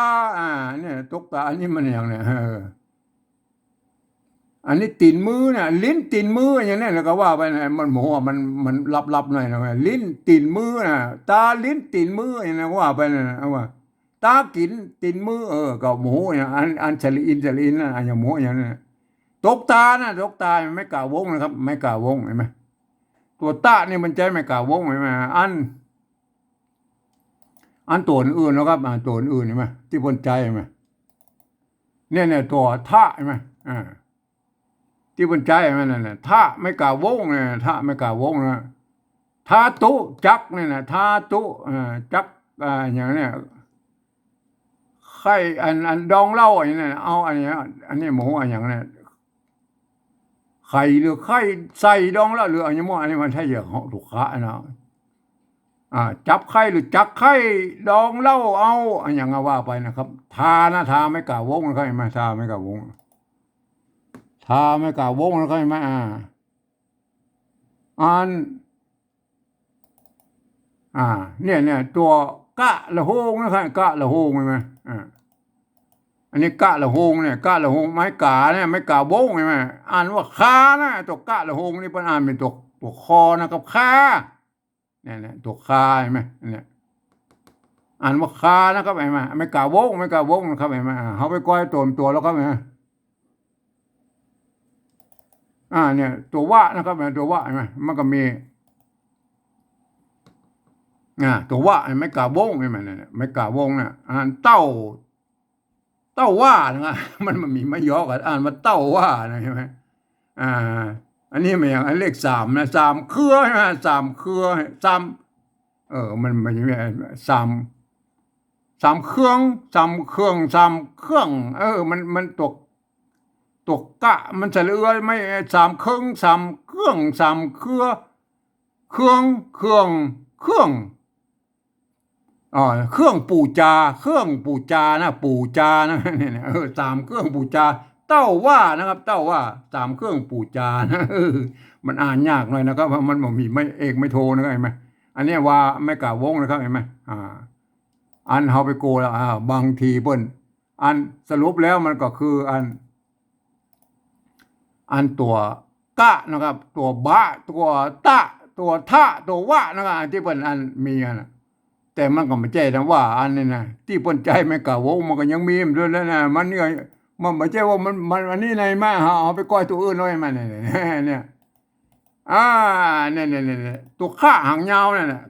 เนี่ยตกตาอันนี้มันอย่างเนี่ยอันนี้ตีนมือเนี่ยลิ้นตีนมืออย่างนี้แล้วก็ว่าไปนะมันหมูมันลับหน่อยนะลิ้นตีนมือนะตาลิ้นตีนมืออย่างนี้ว่าไปนะว่าตากินตีนมือก็หมูอย่างอันฉลีอินนะอันอย่างหมูอย่างนี้ตกตานะตกตาไม่กล่าววงนะครับไม่กล่าววงเห็นไหมตัวตานี่มันใจไม่กล่าววงเห็นไหมอันตัวอื่นนะครับตัวอื่นเห็นไหมที่บนใจเห็นไหมเนี่ยตัวท่าเห็นไหมที่บนใจมันนั่นนะถ้าไม่กล่าววงเนี่ยถ้าไม่กล่าววงนะถ้าตุจักเนี่ยนะถ้าตุจักอย่างเนี้ยไข่อันดองเหล้าอย่างเนี้ยเอาอันนี้หมูอันอย่างเนี้ยไข่หรือไข่ใส่ดองเหล้าหรืออันนี้มั่วอันนี้มันใช่อย่างของถูกค้านะจับไข่หรือจักไข่ดองเหล้าเอาอันอย่างว่าไปนะครับทานะทาไม่กล่าววงนะครับไม่ทาไม่กล่าววงทาไม่กล่าววงนะครับไม่อันเนี่ยตัวกะละโหงนะครับกะละโหงใช่ไหมอันนี้กะละโหงเนี่ยกะละโหงไม้กาเนี่ยไม้กาบงใช่ไหมอ่านว่าคานะตัวกะละโหงนี่เป็นอ่านเป็นตัวคอนะครับคาเนี่ยตัวคาใช่ไหมเนี่ยอ่านว่าคานะครับเห็นไหมไม้กาบงนะครับเห็นไหมเขาไปก้อยตัวแล้วครับเห็นไหม เนี่ยตัวว่านะครับตัวว่าเห็นไหมมันก็มีตัวว่าไม่กาวงใช่ไหมเนี่ยไม่กาวงเนี่ยเต้าว่านะมันมีไม่ย่อกันว่าเต้าว่านะใช่ไหมอ่าอันนี้มันอย่างเลขสามนะสามเครือใช่ไหมสามเครือสามมันยังไงสามสามเครื่องสามเครื่องสามเครื่องมันตกกะมันจะเลือยไม่สามเครื่องสามเครื่องสามเครื่องเครื่องเครื่องปู่จานะปู่จานะเนี่ยสามเครื่องปู่จาเต้าว่านะครับเต้าว่าสามเครื่องปู่จานะมันอ่านยากหน่อยนะครับเพราะมันมีไม่เอกไม่โทนะครับเห็นไหมอันนี้ว่าไม่กล่าววงนะครับเห็นไหมอันเฮาไปโกแล้วบางทีเปิ้นอันสรุปแล้วมันก็คืออันตัวกะนะครับตัวบะตัวตะตัวทะตัววะนะครับที่เปิ้นอันมีนะแต่มันก็ไม่ใช่นะว่าอันนี้นะที่เปิ้นใจไม่กล่าววงมันก็ยังมีด้วยแล้วนะมันนี่มันไม่ใช่ว่ามันอันนี้ในมาเอาไปก้อยตัวอื่นน้อยมันเนี่ยเนี่ยตัวข้าหางยาวเนี่ยนะ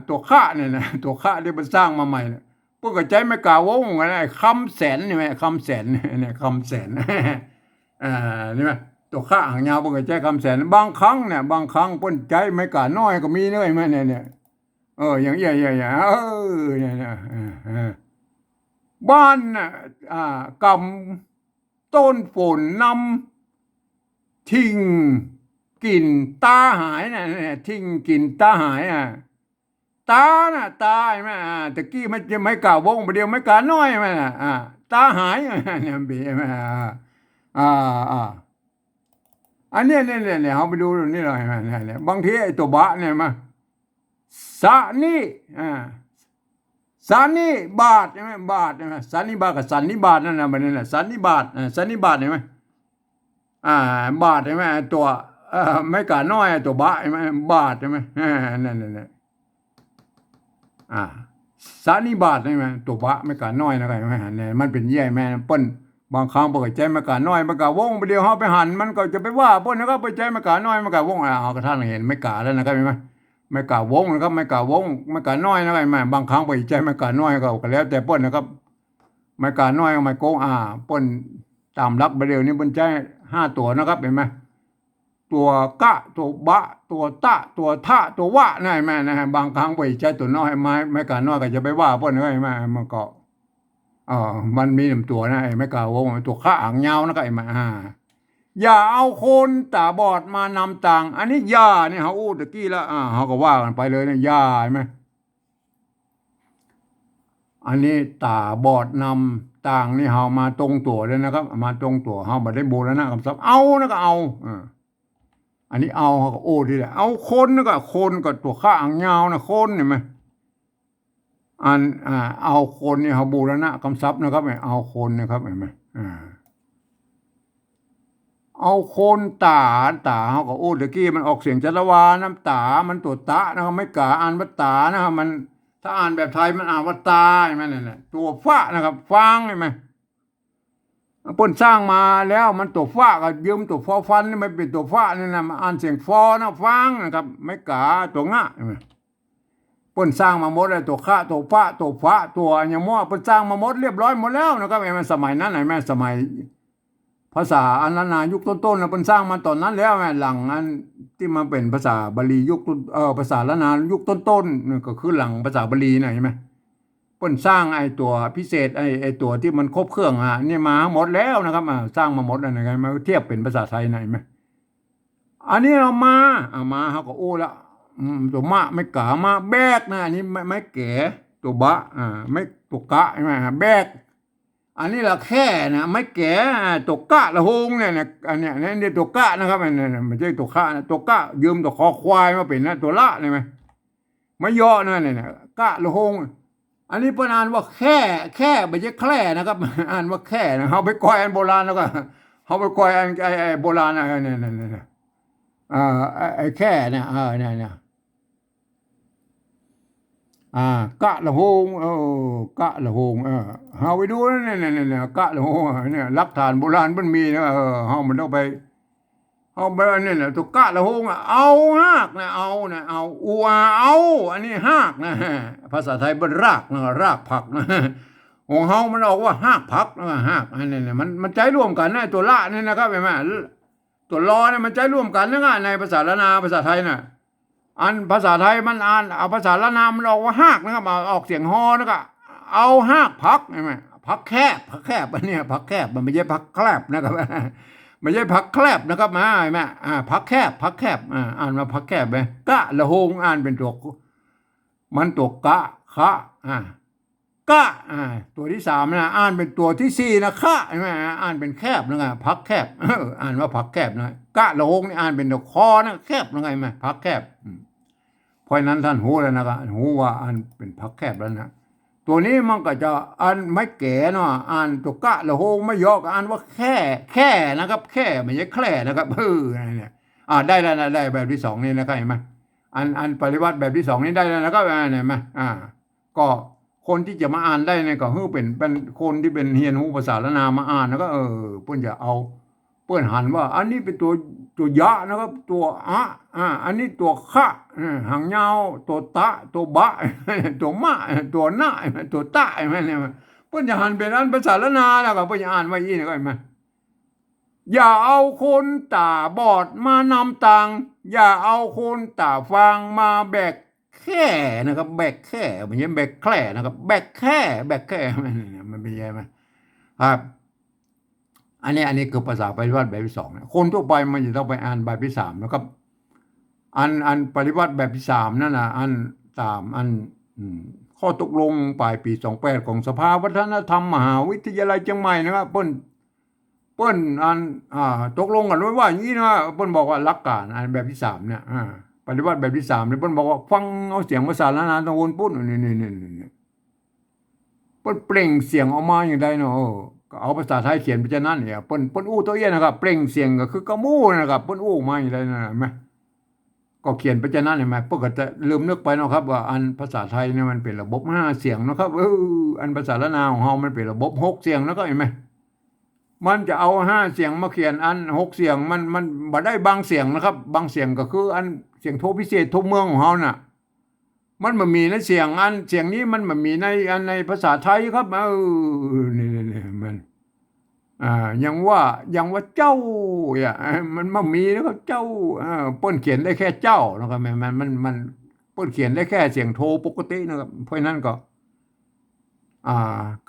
ตัวข้าเนี่ยนะตัวข้าที่มันสร้างมาใหม่เนี่ยพวกก็ใจไม่กล่าววงอะไรคำแสนนี่ไหมคำแสนเนี่ยคำแสนนี่ไหมตัวข้าหางยาวพวกก็ใจคำแสนบางครั้งเนี่ยบางครั้งเปิ้นใจไม่กล่าน้อยก็มีเนยไหมเนี่ยอย่างเนี่ยบ้านน่ะกำต้นฝนนำทิ้งกลิ่นตาหายน่ะเนี่ยทิ้งกลิ่นตาหายตาน่ะตาใช่ไหมตะกี้มันจะไม่กล่าววงประเดี๋ยวไม่กล่าวน้อยไหมตาหายเนี่ยบีใช่ไหมอันเนี้ยเนี่ยเขาไปดูนี่เลยเนี่ยบางทีไอ้ตัวบะเนี่ยมาสานี่สานิบาทใช่ไหมบาทใช่ไหมสานิบาทกับสันนิบาตนั่นนะมันนี่แหละสันนิบาตสันนิบาตใช่ไหมบาทใช่ไหมตัวไม่กาน้อยตัวบะใช่ไหมบาทใช่ไหมนั่นสานิบาตใช่ไหมตัวบะไม่กาน้อยนะใช่ไหมเนี่ยมันเป็นแย่แม่เปิ้นบางครั้งเปิดใจไม่กาน้อยไม่กาวงไปเดียวเขาไปหันมันก็จะไปว่าเปิ้นนะครับไปใจไม่กาน้อยไม่กาวงเอากระทั่งเห็นไม่กาแล้วนะครับเห็นไหมไม่กล่าววงนะครับไม่กล่าววงไม่กล่าวน้อยนะครับไม่บางครั้งไปใจไม่กล่าวน้อยก็แล้วแต่เปิ้นนะครับไม่กล่าวน้อยก็ไม่โกงเปิ้นตามรักไปเดียวนี้เปิ้นใจ5 ตัวนะครับเห็นไหมตัวกะตัวบะตัวตะตัวทะตัววะนั่นแม่นะฮะบางครั้งไปใจตัวน้อยไม่กล่าวน้อยก็จะไปว่าเปิ้นนะครับแม่มันก็มันมี1 ตัวนะไม่กล่าววงตัวข้าอ่างยาวนะครับไอ้มาอย่าเอาคนตาบอดมานำต่างอันนี้ยาเนี่ยเขาอู้ตะกี้แล้วเขาก็ว่ากันไปเลยนะยาใช่ไหมอันนี้ตาบอดนำต่างนี่เขามาตรงตัวเลยนะครับมาตรงตัวเขาไม่ได้โบราณคำศัพท์เอานะก็เอาอันนี้เอาเขาก็โอ้ทีเดียวเอาคนนะก็คนก็ตัวข้าอ่างยาวนะคนเห็นไหมเอาคนนี่เขาโบราณคำศัพท์นะครับเอาคนนะครับเห็นไหมเอาคนตาเขาก็โอ้ตะกี้มันออกเสียงจัตวาน้ำตามันตัวตะนะครับไม่กะอ่านว่าตานะครับมันถ้าอ่านแบบไทยมันอ่านว่าตาใช่ไหมเนี่ยตัวฟ้านะครับฟังใช่ไหมปนสร้างมาแล้วมันตัวฟ้าก็ยืมตัวฟอฟันนี่มันเป็นตัวฟ้านี่นะมันอ่านเสียงฟอนะฟังนะครับไม่กะตัวงะใช่ไหมปนสร้างมาหมดเลยตัวข้าตัวฟ้าตัวอย่างมั่วปนสร้างมาหมดเรียบร้อยหมดแล้วนะครับไอ้มันสมัยนั้นไหนแม่สมัยภาษาอันนั้นนะยุคต้นๆนะเป็นสร้างมาตอนนั้นแล้วแม่หลังอันที่มาเป็นภาษาบาลียุคภาษาละนานยุคต้นๆก็คือหลังภาษาบาลีนะใช่ไหมเป็นสร้างไอ้ตัวพิเศษไอ้ตัวที่มันครบเครื่องนี่มาหมดแล้วนะครับสร้างมาหมดแล้วนะครับมาเทียบเป็นภาษาไทยหน่อยไหมอันนี้เรามาเขาก็โอ้ละตัวมะไม่กะมาแบกนะอันนี้ไม่แก่ตัวบะไม่ตัวกะใช่ไหมแบกอันนี้ละแค่นะไม่แก่ตัวกะละหงเนี่ยอันเนี้ยนี่ตัวกะนะครับเนี่ยไม่ใช่ตัวข้านะตัวกะยืมตัวคอควายมาเป็นนะตัวละเลยไหมไม่ย่อนั่นเนี่ยกะละหงอันนี้เป็นอ่านว่าแค่ไม่ใช่แคร่นะครับอ่านว่าแค่นะเขาไปกอยอันโบราณแล้วก็เขาไปกอยอันไอ้โบราณเนี่ยไอ้แค่เนี่ยเนี่ยกะละหงกะละหงเฮาไปดูเนี่ยกะละหงเนี่ยหลักฐานโบราณมันมีนะเฮามันต้องไป เอาแบบนี้นะตัวกะละหงเอาหากนะเอานะเอาอัวเอาอันนี้หากนะภาษาไทยเป็นรากนะรากผักนะของเฮามันออกว่าหากผักนะหากอันนี้เนี่ยมันใจร่วมกันนะตัวละนี่นะครับเห็นไหมตัวรอเนี่ยมันใจร่วมกันนะในภาษาละนาภาษาไทยน่ะอันภาษาไทยมันอ่านเอาภาษาละนามันออกว่าหากนะครับออกเสียงฮอนะครับเอาหากผักเห็นไหมผักแคบผักแคบอันนี้ผักแคบมันไม่ใช่ผักแคบนะครับไม่ใช่ผักแคบนะครับมาใช่ไหมผักแคบผักแคบอ่านมาผักแคบไปกะละหงอ่านเป็นตัวมันตัวกะคะกะตัวที่สามนะอ่านเป็นตัวที่สี่นะคะใช่ไหมอ่านเป็นแคบนะไงผักแคบอ่านว่าผักแคบนะกะละหงนี่อ่านเป็นตัวคอนะแคบนะไงไหมผักแคบเพราะนั้นท่านหูแล้วนะครับหูว่าอ่านเป็นผักแคบแล้วนะตัวนี้มันก็จะอ่านไม่แก่เนาะอ่านตัวกะละโหงไม่ยอกอ่านว่าแค่นะครับแค่ไม่ใช่แคร่นะครับเนี่ยได้แล้วนะได้แบบที่สองนี่นะครับเห็นไหมอันปฏิวัติแบบที่สองนี้ได้แล้วนะครับเห็นไหมก็คนที่จะมาอ่านได้เนี่ยก็เป็นคนที่เป็นเฮียนหูภาษาละนามาอ่านแล้วก็เพื่อนจะเอาเพื่อนหันว่าอันนี้เป็นตัวยะนะครับตัวอันนี้ตัวคะหางยาวตัวตะตัวบะตัวมะตัวหน้าตัวตะอะไรเนี่ยเพื่อนจะหันเป็นอันภาษาละนาแล้วก็เพื่อนจะอ่านไว้ยี่นี่ก็เห็นไหมอย่าเอาคนตาบอดมานำตังอย่าเอาคนตาฟังมาแบกแค่นะครับแบกแค่ไม่ใช่แบกแคร่นะครับแบกแค่มันเป็นยังไงครับอันนี้คือภาษาปฏิวัติแบบที่สองนะคนทั่วไปมันจะต้องไปอ่านแบบที่สามนะครับอันปฏิวัติแบบที่สามนั่นนะอันตามข้อตกลงปลายปี28ของสภาวัฒนธรรมมหาวิทยาลัยเชียงใหม่นะครับเปิ้นตกลงกันไว้ว่าอย่างนี้นะเปิ้นบอกว่าหลักการอันแบบที่สามเนี่ยปฏิวัติแบบที่สามเนี่ยเปิ้นบอกว่าฟังเอาเสียงภาษาละนานตะวนปุ้นนี่เปิ้นเปล่งเสียงออกมาอย่างไรเนาะก็เอาภาษาไทยเขียนไปจะนั่นเนี่ยเปิ้นอู้ตัวเอี้ยนะครับเปล่งเสียงก็คือกระมู้นะครับเปิ้นอู้มาอย่างไรนะเห็นไหมก็เขียนไปจะนั่นเห็นไหมเปิ้นก็จะลืมนึกไปนะครับว่าอันภาษาไทยเนี่ยมันเป็นระบบ5เสียงนะครับอันภาษาละนาของเฮามันเป็นระบบ6เสียงแล้วก็เห็นไหมมันจะเอา5เสียงมาเขียนอัน6เสียงมันบ่ได้บางเสียงนะครับบางเสียงก็คืออันเสียงโทพิเศษทุกเมืองของเฮาน่ะมันบ่มีในเสียงเสียงนี้มันบ่มีในภาษาไทยครับนี่มันยังว่าเจ้ามันบ่มีนะครับเจ้าเปิ้นเขียนได้แค่เจ้านะครับมันเปิ้นเขียนได้แค่เสียงโทปกตินะครับเพราะนั้นก็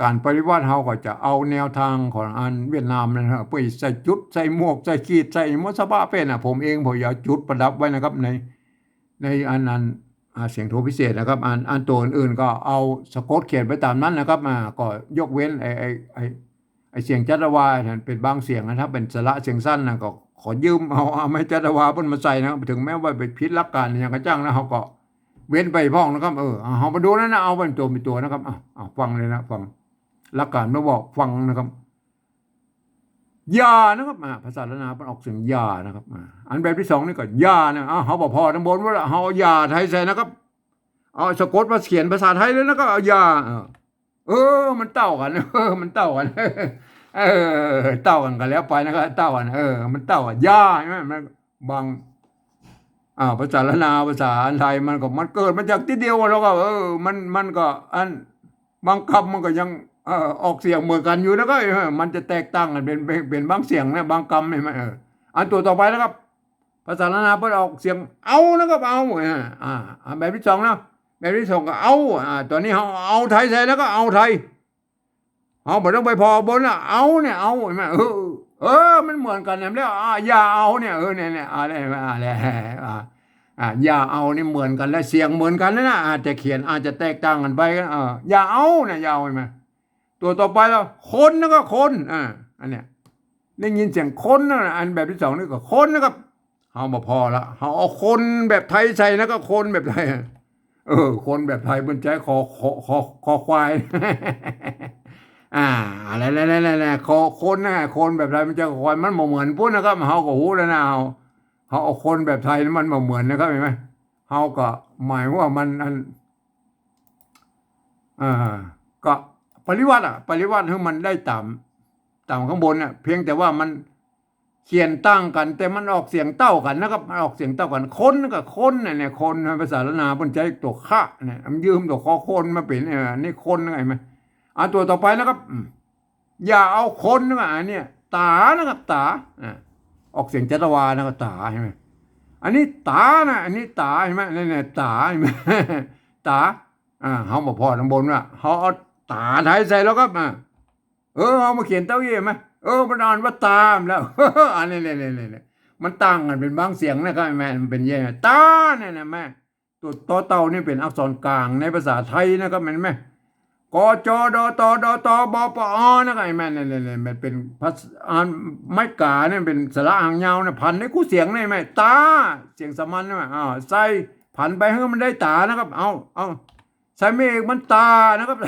การปฏิวัติเฮาก็จะเอาแนวทางของอันเวียดนามนะครับไปใส่จุดใส่หมวกใส่ขีดใส่มสบะเป็นผมเองผมอยากจุดประดับไว้นะครับในอันนั้นเสียงโทพิเศษนะครับอันตัวอื่นๆก็เอาสะกดเขียนไปตามนั้นนะครับก็ยกเว้นไอเสียงจัตวาเป็นบางเสียงนะครับเป็นสระเสียงสั้นนะก็ขอยืมเอาไม่จัตวาเพิ่นมาใส่นะครับถึงแม้ว่าไปผิดหลักการอย่างกระจ้างนะเฮาก็เว้นไปพ้องนะครับเฮามาดูนั่นนะเอาเป็นตัวนะครับฟังเลยนะฟังหลักการมาบอกฟังนะครับยานะครับภาษาละนาเป็นออกเสียงยานะครับอันแบบที่สองนี่ก็ยานะเฮาบ่พอทั้งบนว่าเฮาเอายาไทยใส่นะครับเอาสะกดมาเขียนภาษาไทยเลยแล้วก็เอายามันเต้ากันมันเต้ากันเต้ากันแล้วไปนะครับเต้ากันมันเต้ากันยาใช่ไหมมันบางภาษาละนาภาษาอันไทยมันเกิดมาจากที่เดียวแล้วก็มันก็อันบางคำมันก็ยังออกเสียงเหมือนกันอยู่แล้วก็มันจะแตกต่างกันเป็นบางเสียงนะบางคำใช่ไหมอันตัวต่อไปนะครับภาษาละนาเพิ่นออกเสียงเอานะครับเอาแบบที่สองนะแบบที่สองก็เอาตัวนี้เอาไทยใส่แล้วก็เอาไทยเอาบ่ต้องไปพอบนนะเอาเนี่ยเอาใช่ไหมมันเหมือนกันแล้วอย่าเอาเนี่ยเนี่ยอะไรอย่าเอานี่เหมือนกันและเสียงเหมือนกันนะอาจจะเขียนอาจจะแตกต่างกันไปอย่าเอาเนี่ยอย่าเอาใช่ไหมตัวต่อไปแล้วคนแล้วก็คนอันเนี้ยได้ยินเสียงคนนะอันแบบที่สองนี่ก็คนนะครับเอามาพอละเอาคนแบบไทยใส่แล้วก็คนแบบไทยคนแบบไทยบนใจคอควายอะไรคนนะคนแบบไทยมันจะควายมันบ่เหมือนพุ่นนะครับเฮาก็ฮู้แล้วนะเขาเอาคนแบบไทยมันบ่เหมือนนะครับเห็นไหมเฮาก็หมายว่ามันก็ปริวัติให้มันได้ตามข้างบนเพียงแต่ว่ามัน เขียนตั้งกันแต่มันออกเสียงเต้ากันนะครับมันออกเสียงเต้ากันคนกับคนเนี่ยคนภาษาละนาเพิ่นใช้ตัวคะเนี่ยมันยืมตัวคอคนมาเป็นนี่คนไงไหมตัวต่อไปนะครับอย่าเอาคนนะอันเนี้ยตานะครับตาออกเสียงจัตวานะครับตาใช่ไหมอันนี้ตานะอันนี้ตาใช่ไหมเนี่ยตาใช่ไหมตาเขาบอกพ่อทั้งบนว่าเขาเอาตาไทยใส่แล้วครับเอามาเขียนเต้าเยี่ยมไหมมันอ่านว่าตามแล้วอันนี้เนี่ยมันตั้งกันเป็นบางเสียงนะครับแม่มันเป็นเย่ตาเนี่ยนะแม่ตัวต่อเต่านี่เป็นอักษรกลางในภาษาไทยนะครับแม่แม่กจดตดตบปอนะครับแม่เนี่ยมันเป็นภาษาอ่านไม่กาเนี่ยเป็นสระหางยาวเนี่ยพันในคู่เสียงเนี่ยแม่ตาเสียงสมันนะแม่ใส่พันไปให้มันได้ตานะครับเอาใส่ไม่เอกมันตานะครับ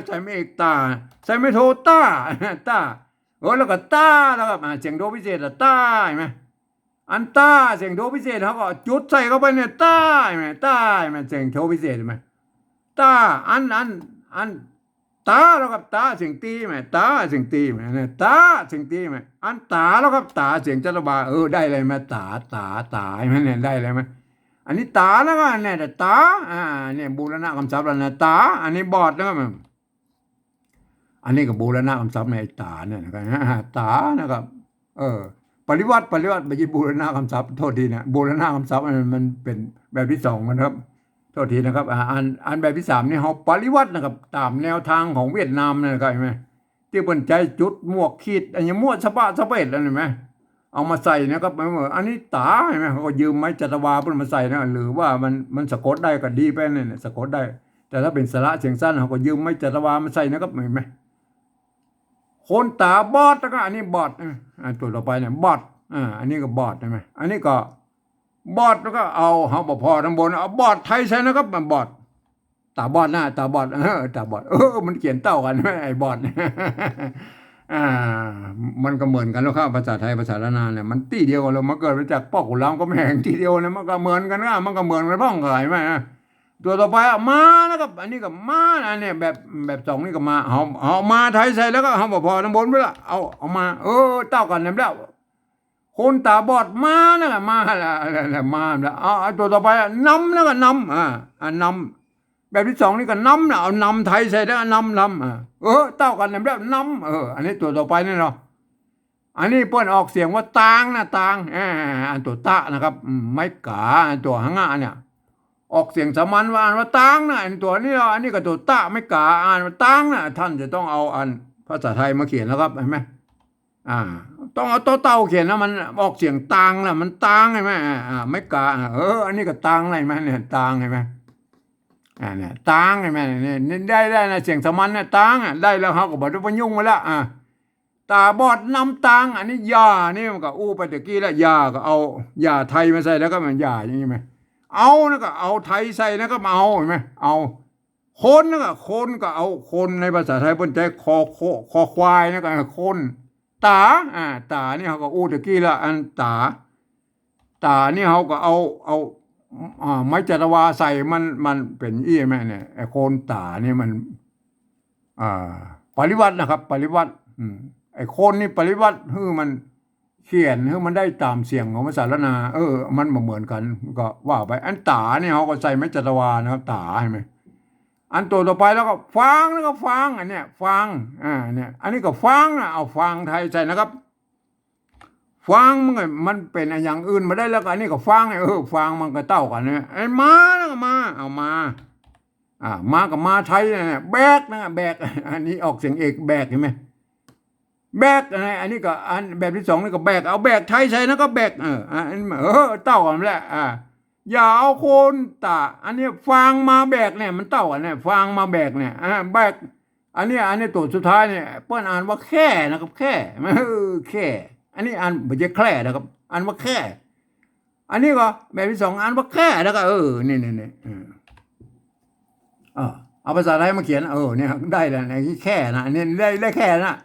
ใส่ไม่เอกตาใส่ไม่โทตาแล้วก็ตาแล้วก็เสียงโดพิเศษตาเห็นไหมอันตาเสียงโดพิเศษเขาก็จุดใส่เข้าไปเนี่ยตาเห็นไหมตาเห็นไหมเสียงโดพิเศษเห็นไหมตาอันตาแล้วก็ตาเสียงตีไหมตาเสียงตีไหมเนี่ยตาเสียงตีไหมอันตาแล้วก็ตาเสียงจัตบาได้เลยไหมตาเห็นไหมเนี่ยได้เลยไหมอันนี้ตาแล้วก็เนี่ยตาเนี่ยบูรณะคำศัพท์แล้วนะตาอันนี้บอดนะครับอันนี้ก็บูรณะคำศัพท์ในตาเนี่ยนะครับตานะครับปริวัติไม่ใช่บูรณะคำศัพท์โทษทีนะบูรณะคำศัพท์มันเป็นแบบที่สองนะครับโทษทีนะครับอันแบบที่สามนี่เขาปริวัตินะครับตามแนวทางของเวียดนามนะครับเห็นไหมที่เปิ้นใจจุดหมวกขีดอันนี้มั่วสะเปดอันเห็นไหมเอามาใส่นะครับอันนี้ตาเห็นไหมเขาก็ยืมไม้จัตวาเพิ่นมาใส่นะหรือว่ามันสะกดได้ก็ดีไปเนี่ยสะกดได้แต่ถ้าเป็นสระเสียงสั้นเขาก็ยืมไม้จัตวามาใส่นะครับเห็นไหมคนตาบอดแล้วก็อันนี้บอดตัวต่อไปเนี่ยบอดอันนี้ก็บอดใช่ไหมอันนี้ก็บอดแล้วก็เอาเขาบอกพอทั้งบนเอาบอดไทยใช่นะครับมันบอดตาบอดหน้าตาบอดตาบอดมันเขียนเต้ากันไหมไอ้บอดมันก็เหมือนกันแล้วครับภาษาไทยภาษาละนาเนี่ยมันตีเดียวกันเลยมาเกิดมาจากปอกกุหลาบก็ไม่แห่งทีเดียวเนี่ยมันก็เหมือนกันนะมันก็เหมือนกันบ้องไงไหมตัวต่อไปมานะครับอันนี้ก็มาอันนี้แบบสองนี่ก็มาเอามาไทยใส่แล้วก็เขาบอกพอทั้งบนไปละเอามาเต้ากันแล้วคนตาบอดมานะมาแล้วมาแล้วเอาตัวต่อไปนำแล้วก็นำนำแบบที่สองนี่ก็นำนะเอานำไทยใส่แล้วนำเต้ากันแล้วนำอันนี้ตัวต่อไปนี่เนาะอันนี้เปิ้นออกเสียงว่าตางนะตางอันตัวตะนะครับไม่กาตัวหางะเนี่ยออกเสียงสามัญว่าอ่านว่าตางนะอันตัวนี้อันนี้ก็ตัวตะไม่กาอ่านว่าตางนะท่านจะต้องเอาอันภาษาไทยมาเขียนแล้วครับเห็นไหมต้องเอาเต้าเขียนนะมันออกเสียงตางนะมันตางใช่ไหมไม่กาอันนี้ก็ตางอะไรไหมเนี่ยตางใช่ไหมเนี่ยตางใช่ไหมเนี่ยได้นะเสียงสามัญเนี่ยตางได้แล้วเขาก็บอกว่ายุ่งมาแล้วตาบอดน้ำตางอันนี้ยานี่มันก็ไปตะกี้แล้วยาก็เอายาไทยมาใส่แล้วก็มันยาอย่างนี้ไหมเอานะก็เอาไทยใส่นะก็มาเอาเห็นไหมเอาคนนะก็คนก็เอาคนในภาษาไทยเป็นใจคอควายนะก็คนตานี่เขาก็ตะกี้ละอันตานี่เขาก็เอาไม้จัตวาใส่มันเป็นอี้ไหมเนี่ยไอ้โคนตานี่มันปริวัตินะครับปริวัติไอ้โคนนี่ปริวัติมันเขียนมันได้ตามเสียงของภาษาละนามันเหมือนกันก็ว่าไปอันตาเนี่ยเขาก็ใส่ไม้จัตวานะครับตาใช่ไหมอันตัวต่อไปแล้วก็ฟังแล้วก็ฟังอันเนี้ยฟังเนี่ยอันนี้ก็ฟังนะเอาฟังไทยใส่นะครับฟังมันเป็นอย่างอื่นมาได้แล้วก็อันนี้ก็ฟังฟังมันก็เต้ากันเนี่ยไอ้มาแล้วก็มาเอามากับมาไทยเนี่ยแบกนะแบกอันนี้ออกเสียงเอกแบกเห็นไหมแบกอันนี้ก็อันแบบที่สองนี่ก็แบกเอาแบกไทยใส่นะก็แบกอันเต้ากันแหละอย่าเอาโคนตาอันนี้ฟางมาแบกเนี่ยมันเต้ากันเนี่ยฟางมาแบกเนี่ยแบกอันนี้ตัวสุดท้ายเนี่ยเปิ้นอ่านว่าแค่นะครับแค่แค่อันนี้อ่านไม่ใช่แค่นะครับอ่านว่าแค่อันนี้ก็แบบที่สองอ่านว่าแค่แล้วก็นี่เอาภาษาไทยมาเขียนเนี่ยได้แล้วแค่นะนี่ได้แค่นะ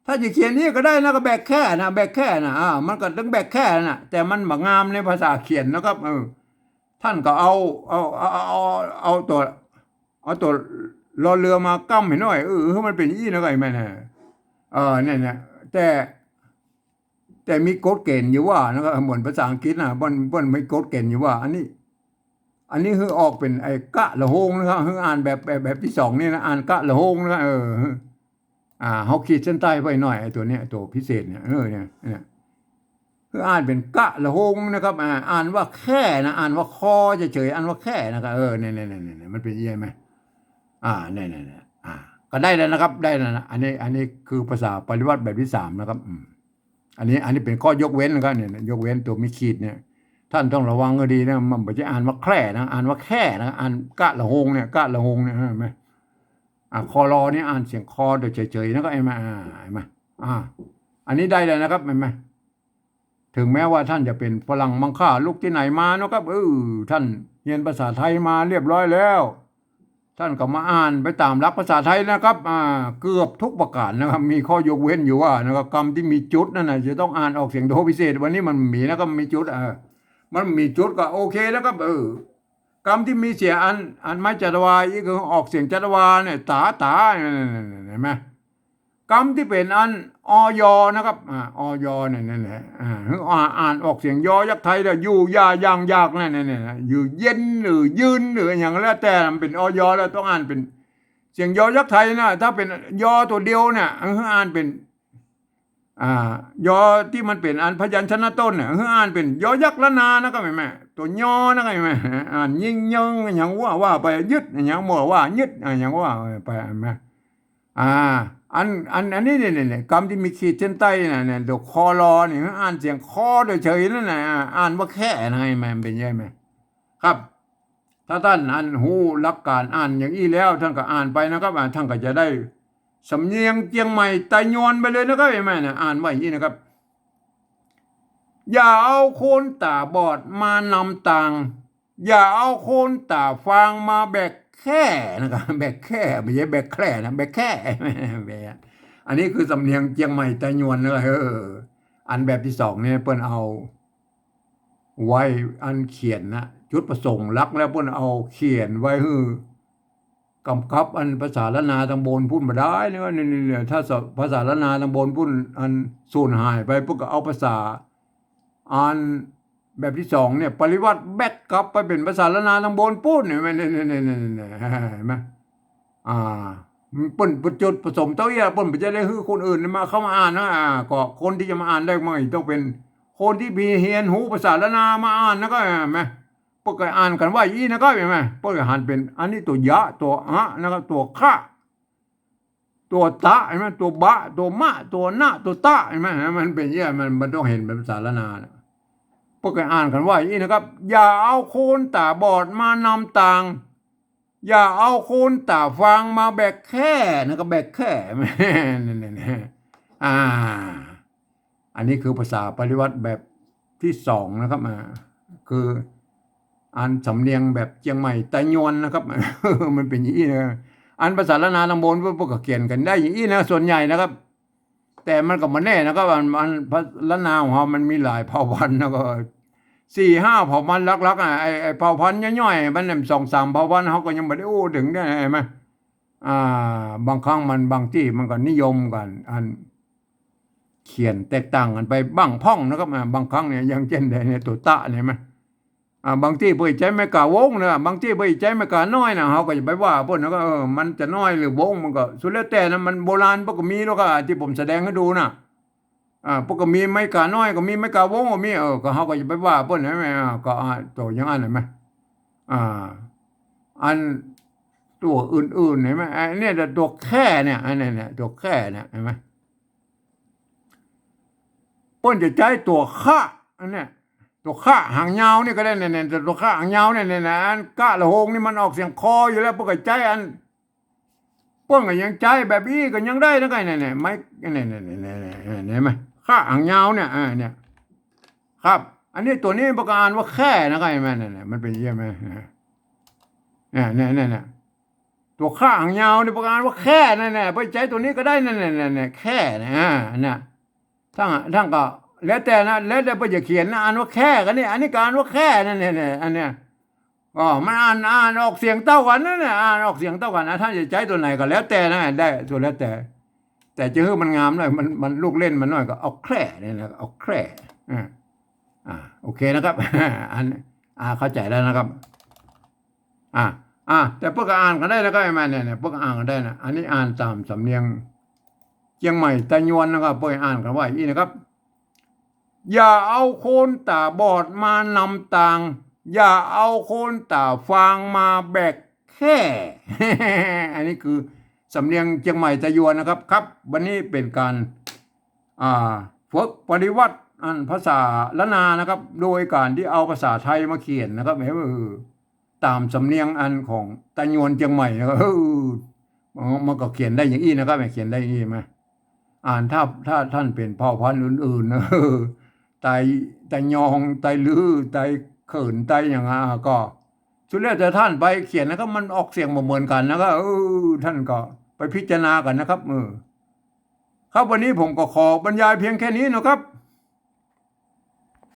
ถ้าจะเขียนนี่ก็ได้นะก็แบกแค่นะแบกแค่นะมันก็ต้องแบกแค่นะแต่มันบางงามในภาษาเขียนนะครับท่านก็เอาตัวรอเรือมากั้มให้หน่อยให้มันเป็นอี้นะไงแม่เนี่ยเนี่ยแต่ แต่มีกฎเกณฑ์อยู่ว่านะครับเหมือนภาษาอังกฤษนะมันไม่กฎเกณฑ์อยู่ว่า อันนี้คือออกเป็นไอ้กะละโหงนะครับคืออ่านแบบที่สองนี่นะอ่านกะละโหงนะเขาขีดเส้นใต้ไว้หน่อยไอ้ตัวเนี้ยตัวพิเศษเนี่ยเนี่ยคืออ่านเป็นกะละโหงนะครับอ่านว่าแค่นะอ่านว่าคอเฉยๆอ่านว่าแค่นะครับเนี่ยมันเป็นยังไงไหมเนี่ยก็ได้แล้วนะครับได้แล้วนะอันนี้คือภาษาปริวัติแบบที่สามนะครับอันนี้เป็นข้อยกเว้นนะครับเนี่ยยกเว้นตัวมีขีดเนี่ยท่านต้องระวังก็ดีนะมันไม่ใช่อ่านว่าแค่นะอ่านว่าแค่นะอ่านกะละโหงเนี่ยกะละโหงเนี่ยเห็นไหมคอรอเนี่ยอ่านเสียงคอโดยเฉยๆนะก็เห็นไหมเห็นไหมอันนี้ได้เลยนะครับเห็นไหมถึงแม้ว่าท่านจะเป็นฝรั่งมังค่าลูกที่ไหนมานะครับท่านเรียนภาษาไทยมาเรียบร้อยแล้วท่านก็มาอ่านไปตามหลักภาษาไทยนะครับเกือบทุกประการนะครับมีข้อยกเว้นอยู่ว่านะครับคำที่มีจุดนั่นนะจะต้องอ่านออกเสียงโทพิเศษวันนี้มันมีนะครับมีจุดมันมีจุดก็โอเคแล้วครับคำที่มีเสียงอันไม่จัตวาอีกคือออกเสียงจัตวาเนี่ยตาเห็นไหมคำที่เป็นอันอยนะครับอยเนี่ยแหละอ่านออกเสียงยอยักษ์ไทยแล้วอยู่ยาย่างยากเนี่ยอยู่เย็นหรือยืนหรืออย่างแล้วแต่มันเป็นอยแล้วต้องอ่านเป็นเสียงยอยักษ์ไทยนะถ้าเป็นยอตัวเดียวเนี่ยอ่านเป็นยอที่มันเป็นอันพยัญชนะต้นเนี่ยอ่านเป็นยอยักษ์ละนานะก็ไม่แม่ตัวยอนะก็ไม่แม่อ่านยิ่งยังอย่างว่าไปยึดอย่างมัวว่ายึดอย่างว่าไปแม่อันนี้เนี่ยคำที่มีขีดเส้นใต้เนี่ยตัวคอรอเนี่ยอ่านเสียงคอโดยเฉยนั่นนะอ่านว่าแค่นะให้มันเป็นยังไงครับถ้าท่านอ่านหูหลักการอ่านอย่างนี้แล้วท่านก็อ่านไปนะครับท่านก็จะได้สำเนียงเจียงใหม่ไตยอนไปเลยนะครับเห็นไหมเนี่ยอ่านว่าอย่างนี้นะครับอย่าเอาคนตาบอดมานำต่างอย่าเอาคนตาฟางมาแบกแค่นะครับแบกแค่ไม่ใช่แบกแค่นะแบกแค่อันนี้คือสำเนียงเจียงใหม่ไตยวนนะอันแบบที่สองเนี่ยเปิ้นเอาไว้อันเขียนนะจุดประสงค์ลักแล้วเปิ้นเอาเขียนไว้กำกับอันภาษาละนาตำบลพูดมาได้เนี่ยถ้าภาษาละนาตำบลพูดอันสูญหายไปพวกก็เอาภาษาอันแบบที่สองเนี่ยปริวัติแบกกลับไปเป็นภาษาละนาตำบลพูดเนี่ยเห็นไหมปุ่นจุดผสมเต้าเยี่ยปุ่นไปจะได้คือคนอื่นมาเข้ามาอ่านนะก็คนที่จะมาอ่านได้ไม่ต้องเป็นคนที่มีเฮียนหูภาษาละนามาอ่านนะก็ไหมพวกก็อ่านกันว่าอีนะก็เห็นไหมพวกก็หันเป็นอันนี้ตัวยะตัวนะครับตัวข้าตัวตะเห็นไหมตัวบะตัวมะตัวนะตัวตะเห็นไหมมันเป็นอย่างนี้มันต้องเห็นเป็นภาษาละนาพวกก็อ่านกันว่าอีนะครับอย่าเอาโคนตาบอดมานำต่างอย่าเอาโคนตาฟางมาแบกแค่นะครับแบกแค่นี่อันนี้คือภาษาปริวัติแบบที่สองนะครับคืออันสำเนียงแบบเชียงใหม่ไตยวนนะครับมันเป็นอย่างนี้นะอันภาษาละนาตำบลพวกก็เขียนกันได้อย่างนี้นะส่วนใหญ่นะครับแต่มันก็มาแน่นะครับอันละนาของเรามันมีหลายเผ่าพันธุ์แล้วก็4-5เผ่าพันธุ์ลักๆไอ้เผ่าพันธุ์ย่อยๆมัน2-3เผ่าพันธุ์เขาก็ยังไม่ได้ถึงได้ไหมบางครั้งมันบางที่มันก็นิยมกันอันเขียนแตกต่างกันไปบ้างพ่องนะครับบางครั้งเนี่ยยังเช่นในตัวตะเนี่ยไหมบางที่เพื่อใจไม่กล้าวงนะบางที่เพื่อใจไม่กล้าน้อยนะเขาก็จะไปว่าพวกนั้นก็มันจะน้อยหรือวงมันก็สุดแล้วแต่นะมันโบราณพวกก็มีแล้วก็ที่ผมแสดงให้ดูนะพวกก็มีไม่กล้าน้อยก็มีไม่กล้าวงก็มีก็เขาก็จะไปว่าพวกนั้นไหมก็ตัวอย่างนั้นเห็นไหมอันตัวอื่นๆเห็นไหมอันนี้ตัวแค่เนี่ยอันนี้เนี่ยตัวแค่เนี่ยเห็นไหมเปิ้นจะใช้ตัวค่าอันเนี้ยตัวค่าหางยาวนี่ก็ได้เนี่ยตัวค่าหางยาวเนี่ยนะกะละโหงนี่มันออกเสียงคออยู่แล้วเปิ้นก็ใจอันเปิ้นก็ยังใจแบบนี้ก็ยังได้นะไงเนี่ยไม่เนี่ยเห็นไหมค่าหางยาวเนี่ยเนี่ยครับอันนี้ตัวนี้ประกาศว่าแค่นะไงแม่เนี่ยมันเป็นยังไงเนี่ยตัวค่าหางยาวนี่ประกาศว่าแค่เนี่ยไปใจตัวนี้ก็ได้เนี่ยแค่เนี่ยทั้งก็แล้วแต่นะแล้วแต่ไปจะเขียนอ่านว่าแค่กันนี่อันนี้การว่าแค่นั่นเนี่ยอันเนี้ยมันอ่านออกเสียงเท่ากันนั่นเนี่ยอ่านออกเสียงเท่ากันนะท่านจะใช้ตัวไหนก็แล้วแต่นะได้ตัวแล้วแต่ แต่จะให้มันงามหน่อยมันลูกเล่นมันหน่อยก็เอาแคร่เนี่ยนะเอาแคร่อ่าโอเคนะครับ อันเข้าใจแล้วนะครับอ่าแต่พวกก็อ่านกันได้แล้วก็ไอ้แม่เนี่ยพวกก็อ่านกันได้นะอันนี้อ่านตามสำเนียงเชียงใหม่ตะยวนนะครับพวกอ่านกันว่าอีนะครับอย่าเอาโคนตาบอดมานำต่างอย่าเอาโคนตาฟางมาแบกแค่ อันนี้คือสำเนียงเชียงใหม่ตะยวนนะครับครับวันนี้เป็นการฝึกปฏิวัติภาษาละนานะครับโดยการที่เอาภาษาไทยมาเขียนนะครับตามสำเนียงอันของตะยวนเชียงใหม่นะครับมันก็เขียนได้อย่างนี้นะครับเขียนได้อย่างนี้ไหมถ้าท่านเป็นเผ่าพันธุ์อื่นๆนะไตยองไตลือไตเขินไตอย่างนั้นก็สุดแล้วแต่ท่านไปเขียนนะครับมันออกเสียงเหมือนกันนะครับท่านก็ไปพิจารณากันนะครับครับวันนี้ผมก็ขอบรรยายเพียงแค่นี้นะครับ